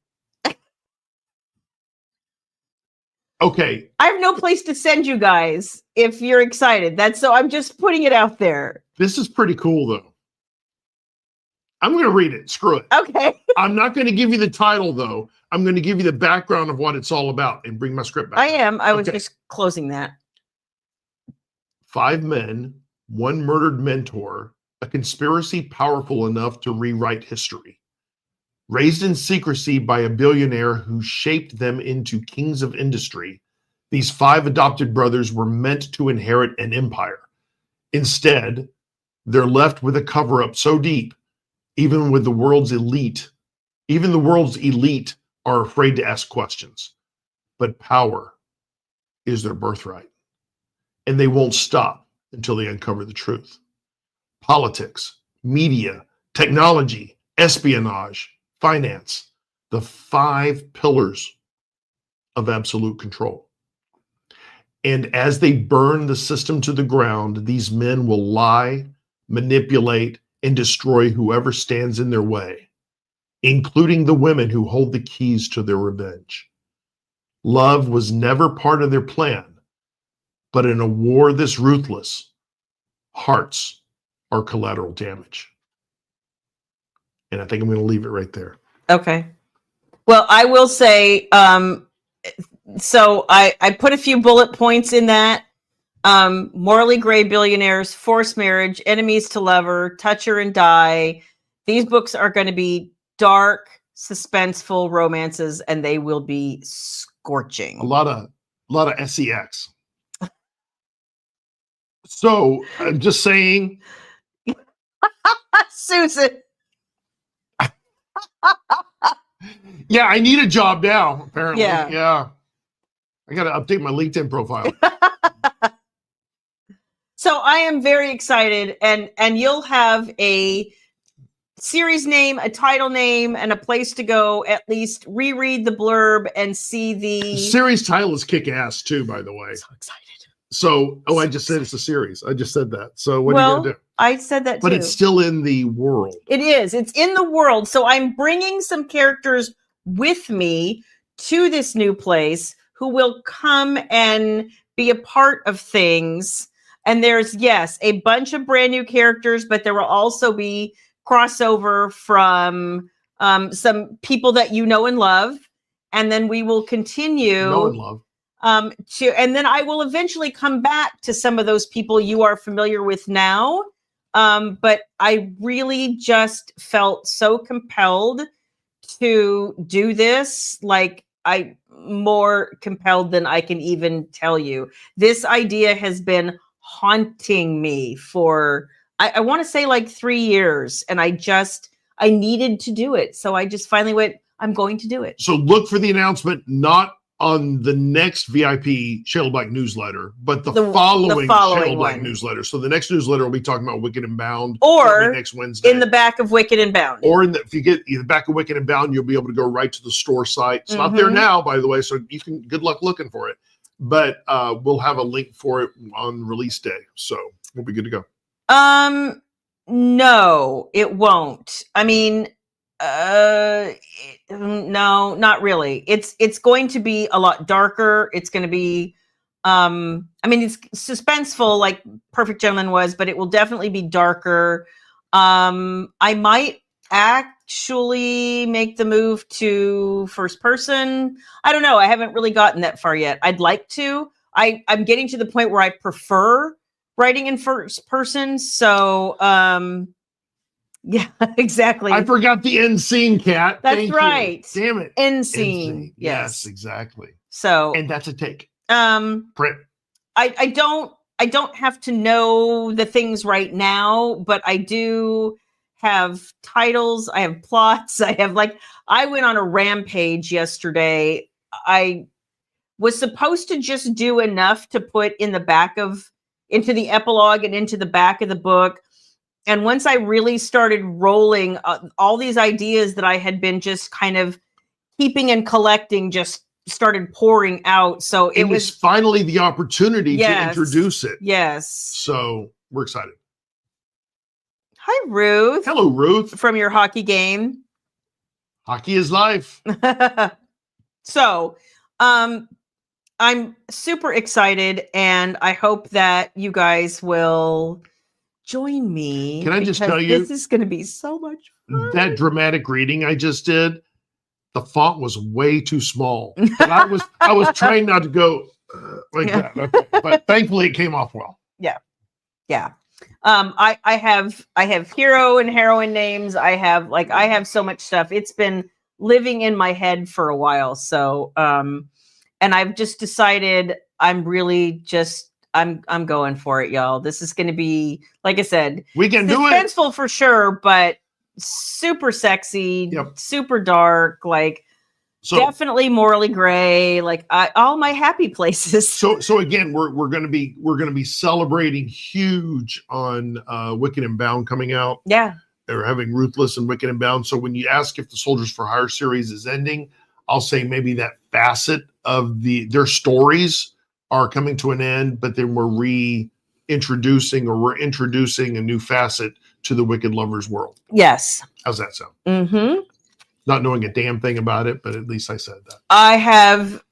Okay.
I have no place to send you guys if you're excited. So I'm just putting it out there.
This is pretty cool, though. I'm going to read it. Screw it.
Okay.
I'm not going to give you the title, though. I'm going to give you the background of what it's all about and bring my script back.
I am. I was just closing that.
5 men, 1 murdered mentor, a conspiracy powerful enough to rewrite history. Raised in secrecy by a billionaire who shaped them into kings of industry, these 5 adopted brothers were meant to inherit an empire. Instead, they're left with a cover-up so deep, even the world's elite are afraid to ask questions. But power is their birthright. And they won't stop until they uncover the truth. Politics, media, technology, espionage, finance, the 5 pillars of absolute control. And as they burn the system to the ground, these men will lie, manipulate, and destroy whoever stands in their way, including the women who hold the keys to their revenge. Love was never part of their plan, but in a war this ruthless, hearts are collateral damage. And I think I'm going to leave it right there.
Okay. Well, I will say, so I put a few bullet points in that. Morally gray billionaires, forced marriage, enemies to lover, touch her and die. These books are going to be dark, suspenseful romances, and they will be scorching.
A lot of sex. So I'm just saying,
Susan.
Yeah, I need a job now. Apparently,
yeah.
I got to update my LinkedIn profile.
So I am very excited, and you'll have a series name, a title name, and a place to go. At least reread the blurb and see the
series title is kick ass too. By the way,
so excited.
So, I just said it's a series. I just said that. So what are you gonna do?
I said that too.
But it's still in the world.
It is. It's in the world. So I'm bringing some characters with me to this new place who will come and be a part of things. And there's, yes, a bunch of brand new characters, but there will also be crossover from some people that you know and love. And then we will continue.
Know and love.
And then I will eventually come back to some of those people you are familiar with now. But I really just felt so compelled to do this. Like, I more compelled than I can even tell you. This idea has been haunting me for, I want to say like 3 years. And I needed to do it. So I just finally went, I'm going to do it.
So look for the announcement, not on the next VIP Shayla Black newsletter, but the following Shayla Black newsletter. So the next newsletter will be talking about Wicked and Bound,
or
next Wednesday,
in the back of Wicked and Bound,
or if you get in the back of Wicked and Bound, you'll be able to go right to the store site. It's not there now, by the way, so you can good luck looking for it. But we'll have a link for it on release day, so we'll be good to go.
No, it won't. I mean, no, not really. It's going to be a lot darker. It's going to be, I mean, it's suspenseful like Perfect Gentleman was, but it will definitely be darker. I might actually make the move to first person. I don't know. I haven't really gotten that far yet. I'd like to. I'm getting to the point where I prefer writing in first person. So, yeah, exactly.
I forgot the end scene, Kat.
That's right.
Damn it.
End scene.
Yes, exactly.
So,
and that's a take.
Print. I don't have to know the things right now, but I do have titles. I have plots. I went on a rampage yesterday. I was supposed to just do enough to put into the epilogue and into the back of the book. And once I really started rolling, all these ideas that I had been just kind of keeping and collecting just started pouring out. So it was
finally the opportunity to introduce it.
Yes.
So we're excited.
Hi, Ruth.
Hello, Ruth.
From your hockey game.
Hockey is life.
So, I'm super excited, and I hope that you guys will join me.
Can I just tell you,
this is going to be so much fun.
That dramatic reading I just did, the font was way too small. And I was trying not to go like that, okay. But thankfully it came off well.
Yeah. I have hero and heroine names. I have so much stuff. It's been living in my head for a while. So, and I've just decided I'm going for it, y'all. This is going to be, like I said,
we can do it.
Suspenseful for sure, but super sexy, super dark, definitely morally gray, all my happy places.
So again, we're going to be celebrating huge on Wicked and Bound coming out.
Yeah.
They're having Ruthless and Wicked and Bound. So when you ask if the Soldiers for Hire series is ending, I'll say maybe that facet of their stories are coming to an end, but then we're introducing a new facet to the Wicked Lovers world.
Yes.
How's that sound?
Mm-hmm.
Not knowing a damn thing about it, but at least I said that.
I have,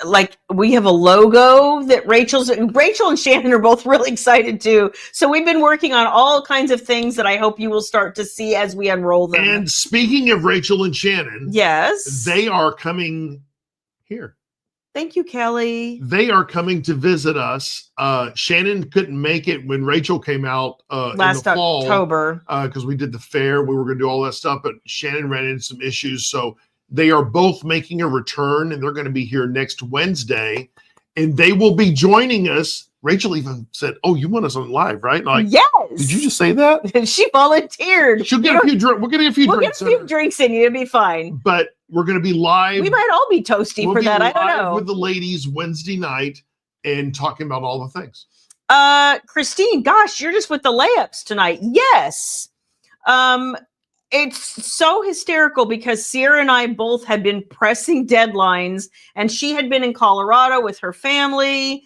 we have a logo that Rachel and Shannon are both really excited too. So we've been working on all kinds of things that I hope you will start to see as we unroll them.
And speaking of Rachel and Shannon,
yes,
they are coming here.
Thank you, Kelly.
They are coming to visit us. Shannon couldn't make it when Rachel came out
last
in the fall,
October,
because we did the fair. We were going to do all that stuff, but Shannon ran into some issues. So they are both making a return, and they're going to be here next Wednesday, and they will be joining us. Rachel even said, "Oh, you want us on live, right?"
Yes.
Did you just say that?
She volunteered.
She'll get a few drinks. We're getting a few drinks.
We'll get a few drinks in. It'll be fine.
But we're going to be live.
We might all be toasty for that. I don't know.
With the ladies Wednesday night and talking about all the things.
Christine, gosh, you're just with the layups tonight. Yes. It's so hysterical because Sierra and I both had been pressing deadlines, and she had been in Colorado with her family.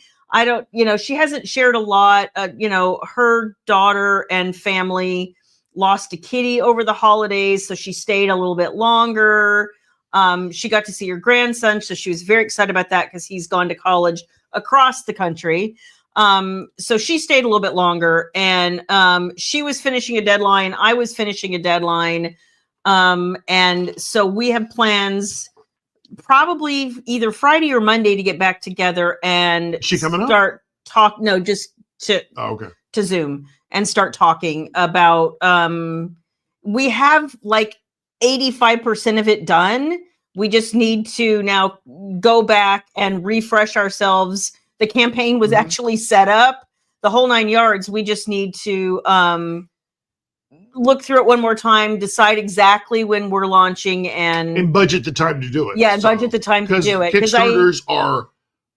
She hasn't shared a lot. Her daughter and family lost a kitty over the holidays, so she stayed a little bit longer. She got to see her grandson, so she was very excited about that because he's gone to college across the country. So she stayed a little bit longer, and she was finishing a deadline. I was finishing a deadline. And so we have plans probably either Friday or Monday to get back together and
she coming
start talk. No, just to to Zoom and start talking about. We have 85% of it done. We just need to now go back and refresh ourselves. The campaign was actually set up, the whole 9 yards. We just need to look through it one more time, decide exactly when we're launching, and
budget the time to do it.
Yeah, and budget the time to do it.
Kickstarters are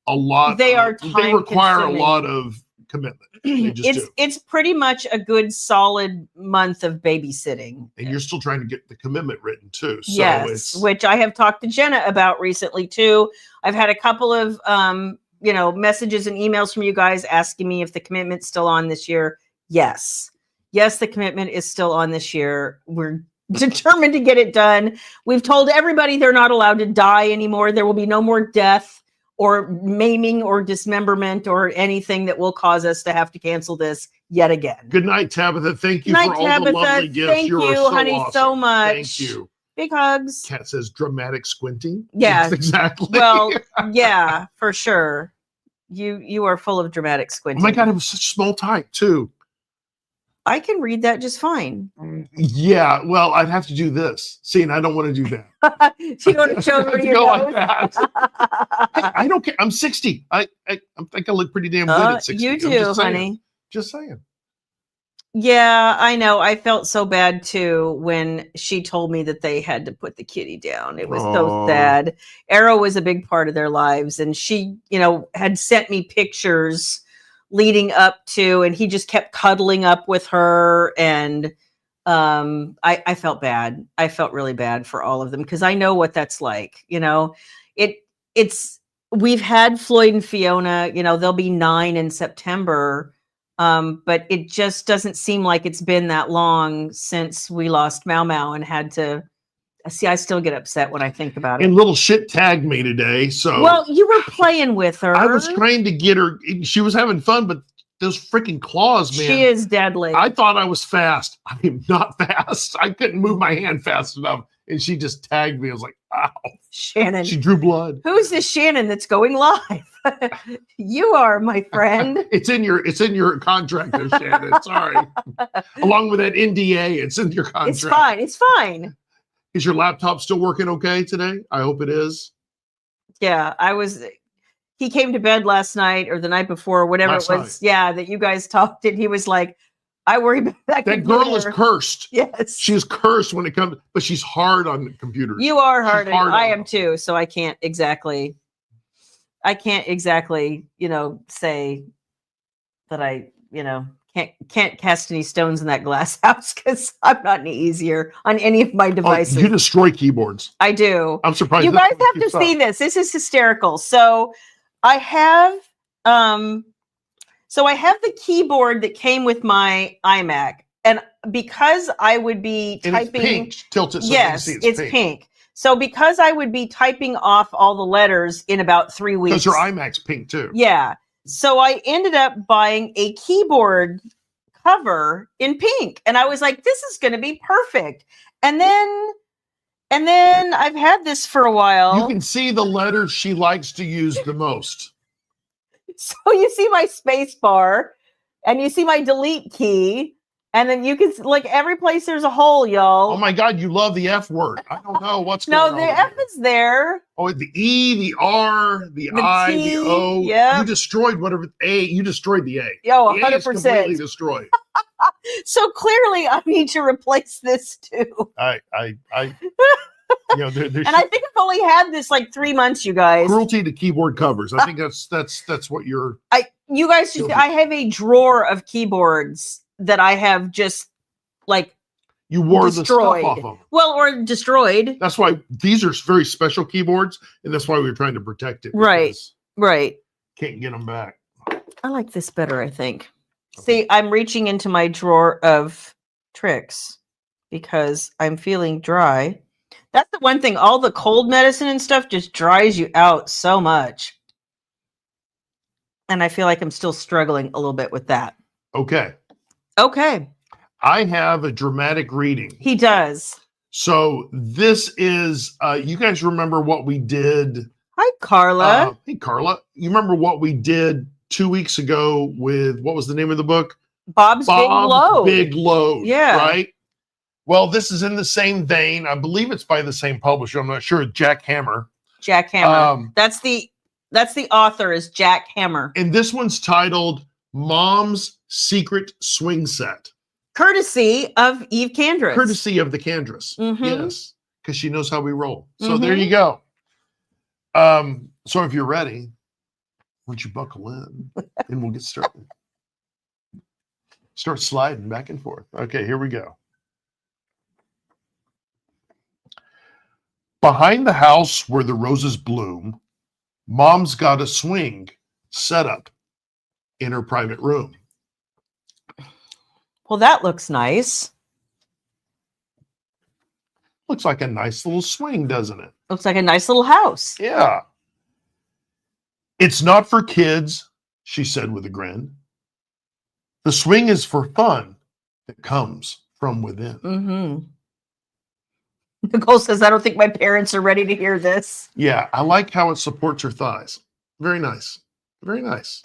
a lot.
They are
they require a lot of commitment.
It's pretty much a good solid month of babysitting.
And you're still trying to get the commitment written too. So
yes, which I have talked to Jenna about recently too. I've had a couple of messages and emails from you guys asking me if the commitment's still on this year. Yes, the commitment is still on this year. We're determined to get it done. We've told everybody they're not allowed to die anymore. There will be no more death or maiming or dismemberment or anything that will cause us to have to cancel this yet again.
Good night, Tabitha. Thank you for all the lovely gifts.
Thank you,
so
honey,
awesome.
so much.
Thank you.
Big hugs.
Kat says dramatic squinting.
Yeah,
yes, exactly.
Well, yeah, for sure. You are full of dramatic squinting.
Oh my God, it was such small type too.
I can read that just fine.
Yeah, well, I'd have to do this. See, and I don't want to do that.
You want to show me your nose?
Like that. I don't care. I'm 60. I think I look pretty damn good at 60.
You do, honey.
Just saying.
Yeah, I know. I felt so bad too when she told me that they had to put the kitty down. It was so sad. Arrow was a big part of their lives, and she, had sent me pictures leading up to, and he just kept cuddling up with her, and I felt bad. I felt really bad for all of them because I know what that's like. We've had Floyd and Fiona. They'll be 9 in September. But it just doesn't seem like it's been that long since we lost Mau Mau and had to see. I still get upset when I think about it.
And little shit tagged me today. So,
well, you were playing with her.
I was trying to get her. She was having fun, but those freaking claws, man.
She is deadly.
I thought I was fast. I am not fast. I couldn't move my hand fast enough. And she just tagged me. I was like, ow.
Shannon.
She drew blood.
Who's this Shannon that's going live? You are, my friend.
It's in your contract there, Shannon. Sorry. Along with that NDA, it's in your contract.
It's fine.
Is your laptop still working okay today? I hope it is.
Yeah, he came to bed last night or the night before, whatever it was. Yeah, that you guys talked, and he was like, I worry about that. That
girl is cursed.
Yes.
She is cursed when it comes, but she's hard on computers.
You are hard. I am too. So I can't exactly, say that I, can't cast any stones in that glass house because I'm not any easier on any of my devices.
You destroy keyboards.
I do.
I'm surprised.
You guys have to see this. This is hysterical. So I have, the keyboard that came with my iMac, and because I would be typing,
it's pink. Tilt it so
yes,
you can see
it's pink. So because I would be typing off all the letters in about 3 weeks.
Because your iMac's pink too.
Yeah. So I ended up buying a keyboard cover in pink, and I was like, "This is going to be perfect." And then I've had this for a while.
You can see the letters she likes to use the most.
So you see my space bar, and you see my delete key, and then you can every place there's a hole, y'all.
Oh my God, you love the F word. I don't know what's going on.
No, the F is there.
Oh, the E, the R, the I,
T,
the O.
Yeah.
You destroyed whatever A. You destroyed the A.
Yo, 100%.
The A is completely destroyed.
So clearly, I need to replace this too.
And I think
I've only had this 3 months, you guys.
Cruelty to keyboard covers. I think that's what you're.
You guys should. I have a drawer of keyboards that I have just
you wore
destroyed.
The stuff off of them.
Well, or destroyed.
That's why these are very special keyboards, and that's why we were trying to protect it.
Right.
Can't get them back.
I like this better, I think. Okay. See, I'm reaching into my drawer of tricks because I'm feeling dry. That's the one thing. All the cold medicine and stuff just dries you out so much. And I feel like I'm still struggling a little bit with that.
Okay.
I
have a dramatic reading.
He does.
So this is, you guys remember what we did?
Hi, Carla.
Hey, Carla. You remember what we did 2 weeks ago with, what was the name of the book?
Bob's
Big Load.
Yeah.
Right? Well, this is in the same vein. I believe it's by the same publisher. I'm not sure. Jack Hammer. That's the author is Jack Hammer. And this one's titled Mom's Secret Swing Set.
Courtesy of Eve Candris.
Courtesy of the Candris.
Mm-hmm.
Yes, because she knows how we roll. So there you go. So if you're ready, why don't you buckle in and we'll get started. Start sliding back and forth. Okay, here we go. Behind the house where the roses bloom, Mom's got a swing set up in her private room.
Well, that looks nice.
Looks like a nice little swing, doesn't it?
Looks like a nice little house.
Yeah. It's not for kids, she said with a grin. The swing is for fun that comes from within.
Mm-hmm. Nicole says, I don't think my parents are ready to hear this.
Yeah, I like how it supports her thighs. Very nice. Very nice.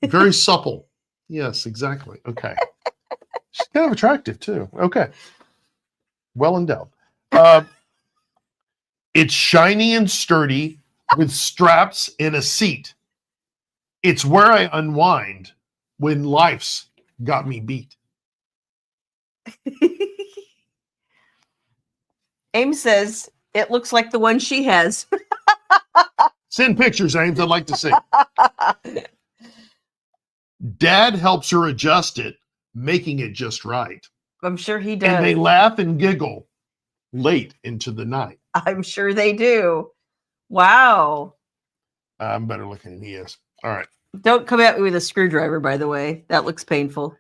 Very supple. Yes, exactly. Okay. She's kind of attractive too. Okay. Well endowed. It's shiny and sturdy with straps and a seat. It's where I unwind when life's got me beat.
Ames says, it looks like the one she has.
Send pictures, Ames. I'd like to see. Dad helps her adjust it, making it just right.
I'm sure he does.
And they laugh and giggle late into the night.
I'm sure they do. Wow.
I'm better looking than he is. All right.
Don't come at me with a screwdriver, by the way. That looks painful.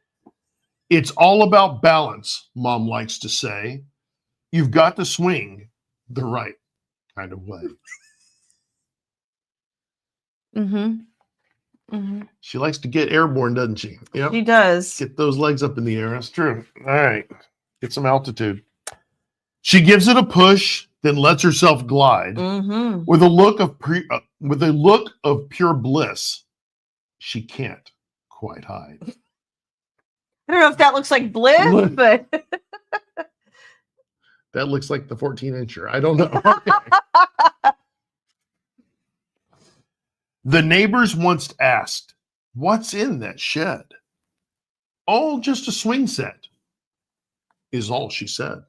It's all about balance, Mom likes to say. You've got to swing the right kind of way.
Mm-hmm. Mm-hmm.
She likes to get airborne, doesn't she? Yeah.
She does.
Get those legs up in the air. That's true. All right. Get some altitude. She gives it a push, then lets herself glide.
Mm-hmm.
With a look of pure bliss. She can't quite hide.
I don't know if that looks like bliss, but
that looks like the 14-incher. I don't know. Okay. The neighbors once asked, what's in that shed? Oh, just a swing set, is all she said.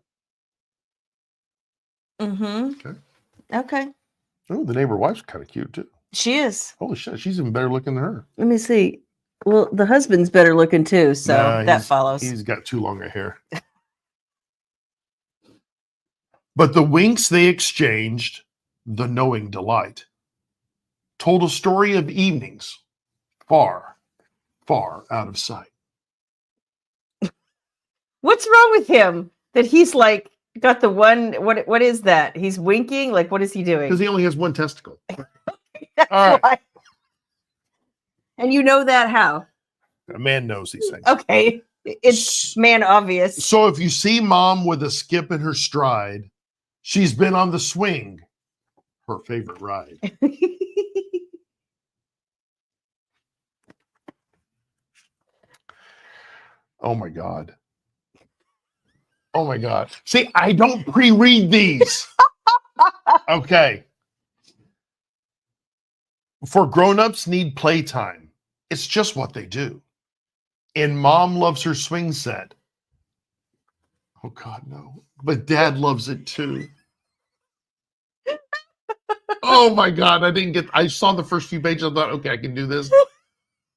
Mm-hmm. Okay.
Oh, the neighbor wife's kind of cute too.
She is.
Holy shit, she's even better looking than her.
Let me see. Well, the husband's better looking too, so that follows.
He's got too long a hair. But the winks they exchanged, the knowing delight, told a story of evenings far, far out of sight.
What's wrong with him? That he's like got the one. What is that? He's winking. Like, what is he doing?
Because he only has one testicle.
That's
all right.
why. And you know that how?
A man knows these things.
Okay. It's man obvious.
So if you see Mom with a skip in her stride, she's been on the swing, her favorite ride. Oh my God. Oh my God. See, I don't pre-read these. Okay. For grown-ups need playtime. It's just what they do. And Mom loves her swing set. Oh God, no. But Dad loves it too. Oh my God, I saw the first few pages. I thought, okay, I can do this.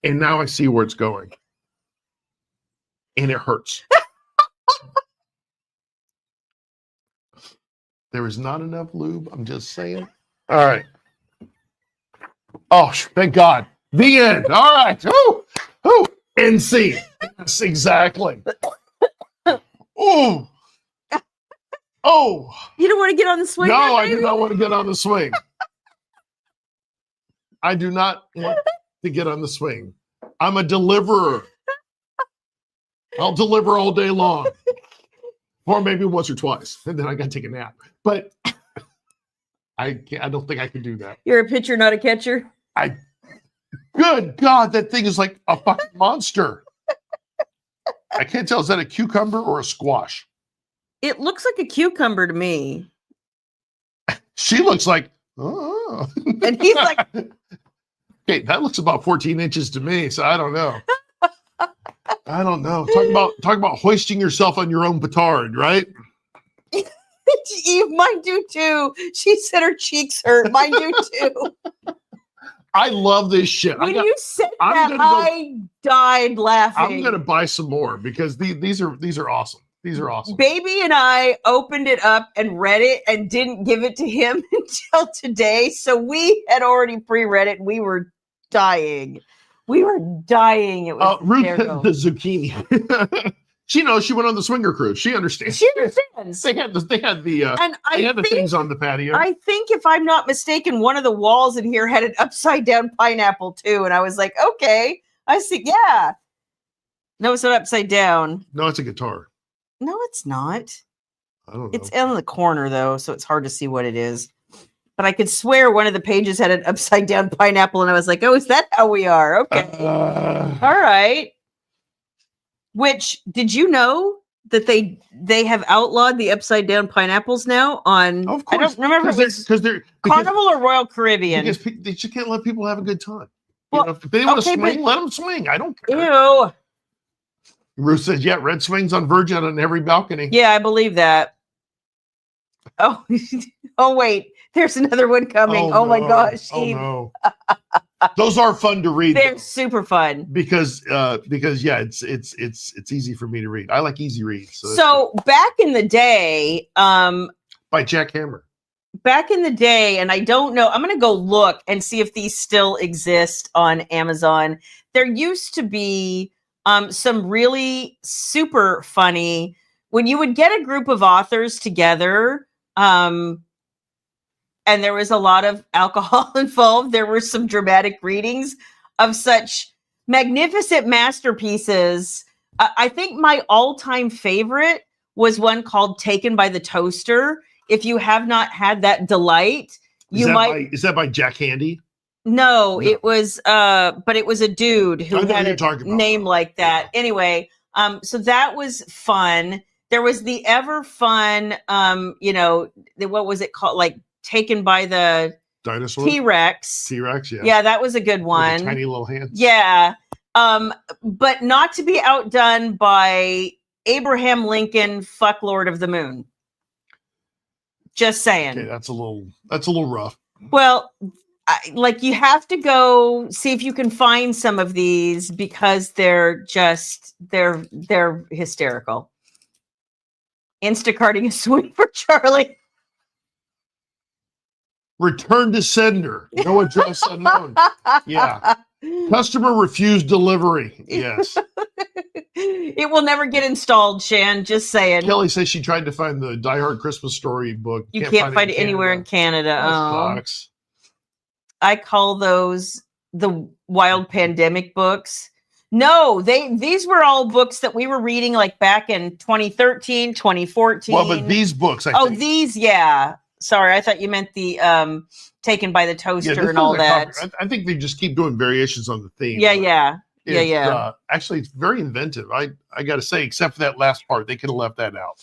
And now I see where it's going. And it hurts. There is not enough lube. I'm just saying. All right. Oh, thank God. The end. All right. Ooh, ooh. NC. Yes, exactly. Oh. Oh.
You don't want to get on the swing?
No, I do not want to get on the swing. I do not want to get on the swing. I'm a deliverer. I'll deliver all day long. Or maybe once or twice. And then I got to take a nap. But I don't think I can do that.
You're a pitcher, not a catcher?
Good God, that thing is like a fucking monster. I can't tell, is that a cucumber or a squash?
It looks like a cucumber to me.
She looks like, oh.
And he's like,
okay, that looks about 14 inches to me, so I don't know. I don't know. Talk about hoisting yourself on your own petard, right?
Eve, mine do too. She said her cheeks hurt. Mine do too.
I love this shit.
When you said that, I died laughing.
I'm gonna buy some more because these are awesome. These are awesome.
Baby and I opened it up and read it and didn't give it to him until today. So we had already pre-read it. And we were dying. We were dying. It was
Ruth the zucchini. She knows. She went on the swinger cruise. She understands.
She understands.
They had the things on the patio.
I think, if I'm not mistaken, one of the walls in here had an upside down pineapple too, and I was like, okay, I see. Yeah. No, it's not upside down.
No, it's a guitar.
No, it's not.
I don't know.
It's in the corner though, so it's hard to see what it is. But I could swear one of the pages had an upside down pineapple, and I was like, oh, is that how we are? Okay. All right. Which, did you know that they have outlawed the upside down pineapples now on?
Of course.
I don't remember because they're Carnival or Royal Caribbean.
Because they just can't let people have a good time. Well, if they want to swing, let them swing. I don't care.
Ew.
Ruth says, yeah, red swings on Virgin on every balcony.
Yeah, I believe that. Oh, oh wait, there's another one coming. Oh, my gosh.
Oh no. Those are fun to read.
They're super fun
because yeah, it's easy for me to read. I like easy reads.
So back in the day,
by Jack Hammer.
Back in the day, and I don't know, I'm going to go look and see if these still exist on Amazon. There used to be some really super funny, when you would get a group of authors together, and there was a lot of alcohol involved. There were some dramatic readings of such magnificent masterpieces. I think my all-time favorite was one called Taken by the Toaster. If you have not had that delight, is
that by Jack Handy?
No, it was but it was a dude who had a name like that. Anyway, so that was fun. There was the ever fun what was it called? Like Taken by the
Dinosaur?
T-Rex.
T-Rex, yeah.
Yeah, that was a good one.
With the tiny little hands.
Yeah. But not to be outdone by Abraham Lincoln, Fuck Lord of the Moon. Just saying. Okay,
that's a little rough.
Well, you have to go see if you can find some of these because they're hysterical. Instacarting a swing for Charlie.
Return to sender. No address unknown. Yeah. Customer refused delivery. Yes.
It will never get installed, Shan. Just saying.
Kelly says she tried to find the Die Hard Christmas Story book.
You can't find it anywhere in Canada.
That sucks.
I call those the wild pandemic books. No, these were all books that we were reading like back in 2013, 2014.
Well, but these books, I think.
These, yeah. Sorry, I thought you meant the Taken by the Toaster and all that.
I think they just keep doing variations on the theme.
Yeah.
Actually, it's very inventive. I got to say, except for that last part, they could have left that out.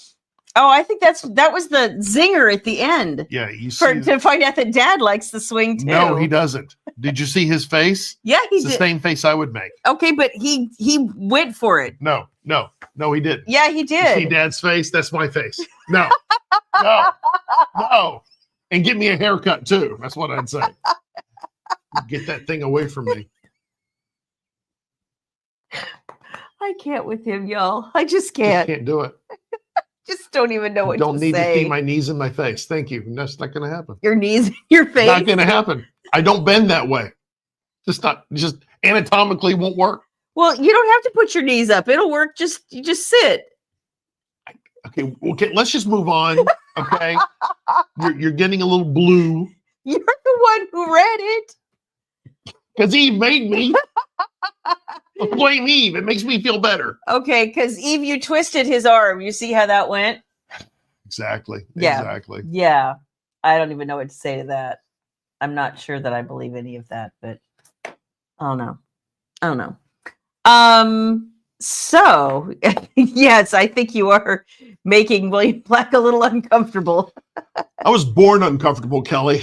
Oh, I think that was the zinger at the end.
Yeah, to
find out that Dad likes the swing too.
No, he doesn't. Did you see his face?
Yeah,
it's the same face I would make.
Okay, but he went for it.
No, he didn't.
Yeah, he did.
You see Dad's face? That's my face. No, no, and give me a haircut too. That's what I'd say. Get that thing away from me.
I can't with him, y'all. I just can't.
Can't do it.
Just don't even know what to say.
Don't need to see my knees in my face. Thank you. That's not going to happen.
Your knees in your face?
Not going to happen. I don't bend that way. Just anatomically won't work.
Well, you don't have to put your knees up. It'll work. You just sit.
Okay. Let's just move on. Okay. You're getting a little blue.
You're the one who read it.
Because Eve made me. Blame Eve. It makes me feel better.
Okay, because Eve, you twisted his arm. You see how that went?
Exactly.
Yeah.
Exactly.
Yeah. I don't even know what to say to that. I'm not sure that I believe any of that, but I don't know. So yes, I think you are making William Black a little uncomfortable.
I was born uncomfortable, Kelly.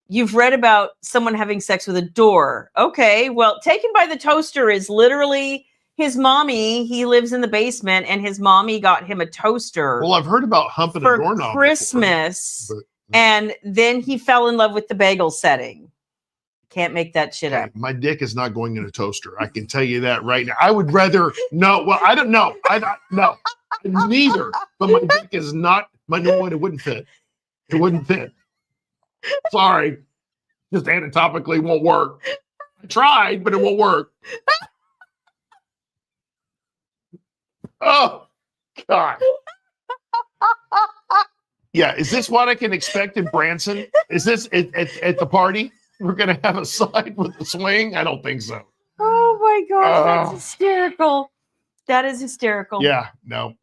You've read about someone having sex with a door. Okay, well, Taken by the Toaster is literally his mommy, he lives in the basement, and his mommy got him a toaster.
Well, I've heard about humping a doorknob
for Christmas, and then he fell in love with the bagel setting. Can't make that shit up.
My dick is not going in a toaster. I can tell you that right now. I would rather no. Well, I don't know. No, neither. But my dick is not. It wouldn't fit. It wouldn't fit. Sorry, just anatomically won't work. I tried, but it won't work. Oh God. Yeah, is this what I can expect in Branson? Is this at the party? We're gonna have a side with the swing? I don't think so.
Oh my God, that's hysterical. That is hysterical.
Yeah, no.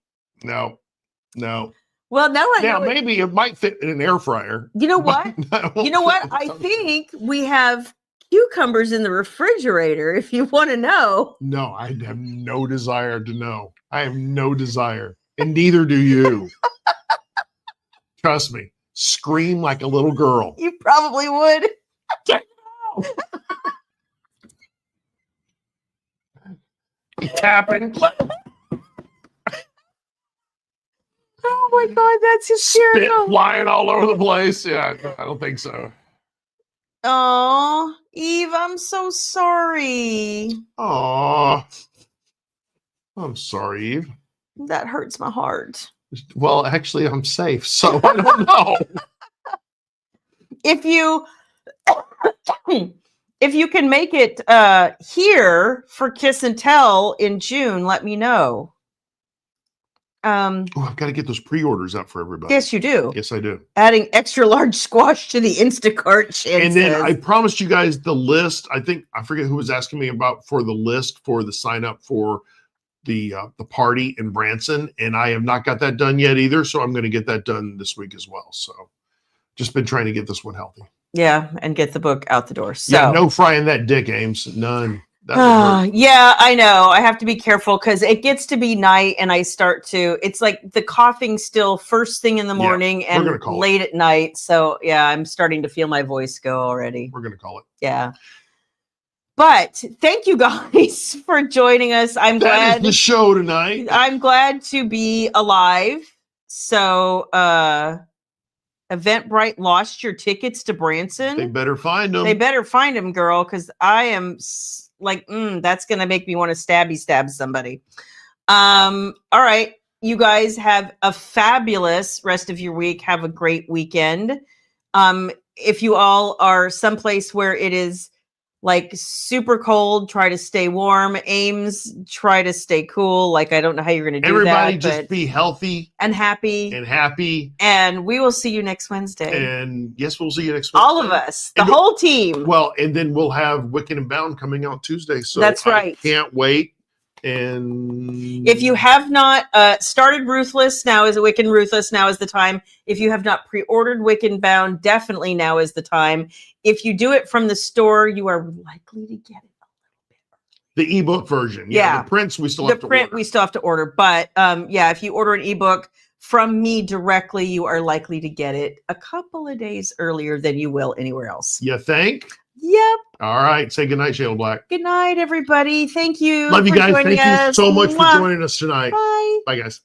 Well, now
maybe it might fit in an air fryer.
You know what? I think we have cucumbers in the refrigerator. If you want to know.
No, I have no desire to know. I have no desire, and neither do you. Trust me. Scream like a little girl.
You probably would.
Tapping.
Oh my God, that's hysterical.
Spit flying all over the place. Yeah, I don't think so.
Oh, Eve, I'm so sorry.
Oh, I'm sorry, Eve.
That hurts my heart.
Well, actually, I'm safe, so I don't know.
If you can make it here for Kiss and Tell in June, let me know.
I've got to get those pre-orders out for everybody.
Yes, you do.
Yes, I do.
Adding extra large squash to the Instacart.
And then I promised you guys the list. I forget who was asking me about for the list for the sign up for the party in Branson, and I have not got that done yet either. So I'm going to get that done this week as well. So just been trying to get this one healthy.
Yeah, and get the book out the door. So
yeah, no frying that dick, Ames. None.
Yeah, I know. I have to be careful because it gets to be night and I start to, it's like the coughing still first thing in the morning and late at night. So yeah, I'm starting to feel my voice go already.
We're going to call it.
Yeah. But thank you guys for joining us. I'm glad.
That is the show tonight.
I'm glad to be alive. So, Eventbrite lost your tickets to Branson.
They better find them.
They better find them, girl, because I am like, that's going to make me want to stab somebody. All right. You guys have a fabulous rest of your week. Have a great weekend. If you all are someplace where it is like super cold, try to stay warm. Ames, try to stay cool. Like, I don't know how you're going to do
Everybody
that.
Everybody just be healthy.
And happy. And we will see you next Wednesday.
And yes, we'll see you next Wednesday.
All of us. The whole team.
Well, and then we'll have Wicked and Bound coming out Tuesday. So
that's right.
I can't wait. And
if you have not started Ruthless, now is Wicked and Ruthless, now is the time. If you have not pre-ordered Wicked and Bound, definitely now is the time. If you do it from the store, you are likely to get it a little bit early.
The ebook version. Yeah. The prints we still have to order. The print
we still have to order. But if you order an ebook from me directly, you are likely to get it a couple of days earlier than you will anywhere else.
You think?
Yep.
All right. Say goodnight, Shayla Black.
Good night, everybody. Thank you.
Love you guys. Thank you so much for joining us tonight.
Bye.
Bye, guys.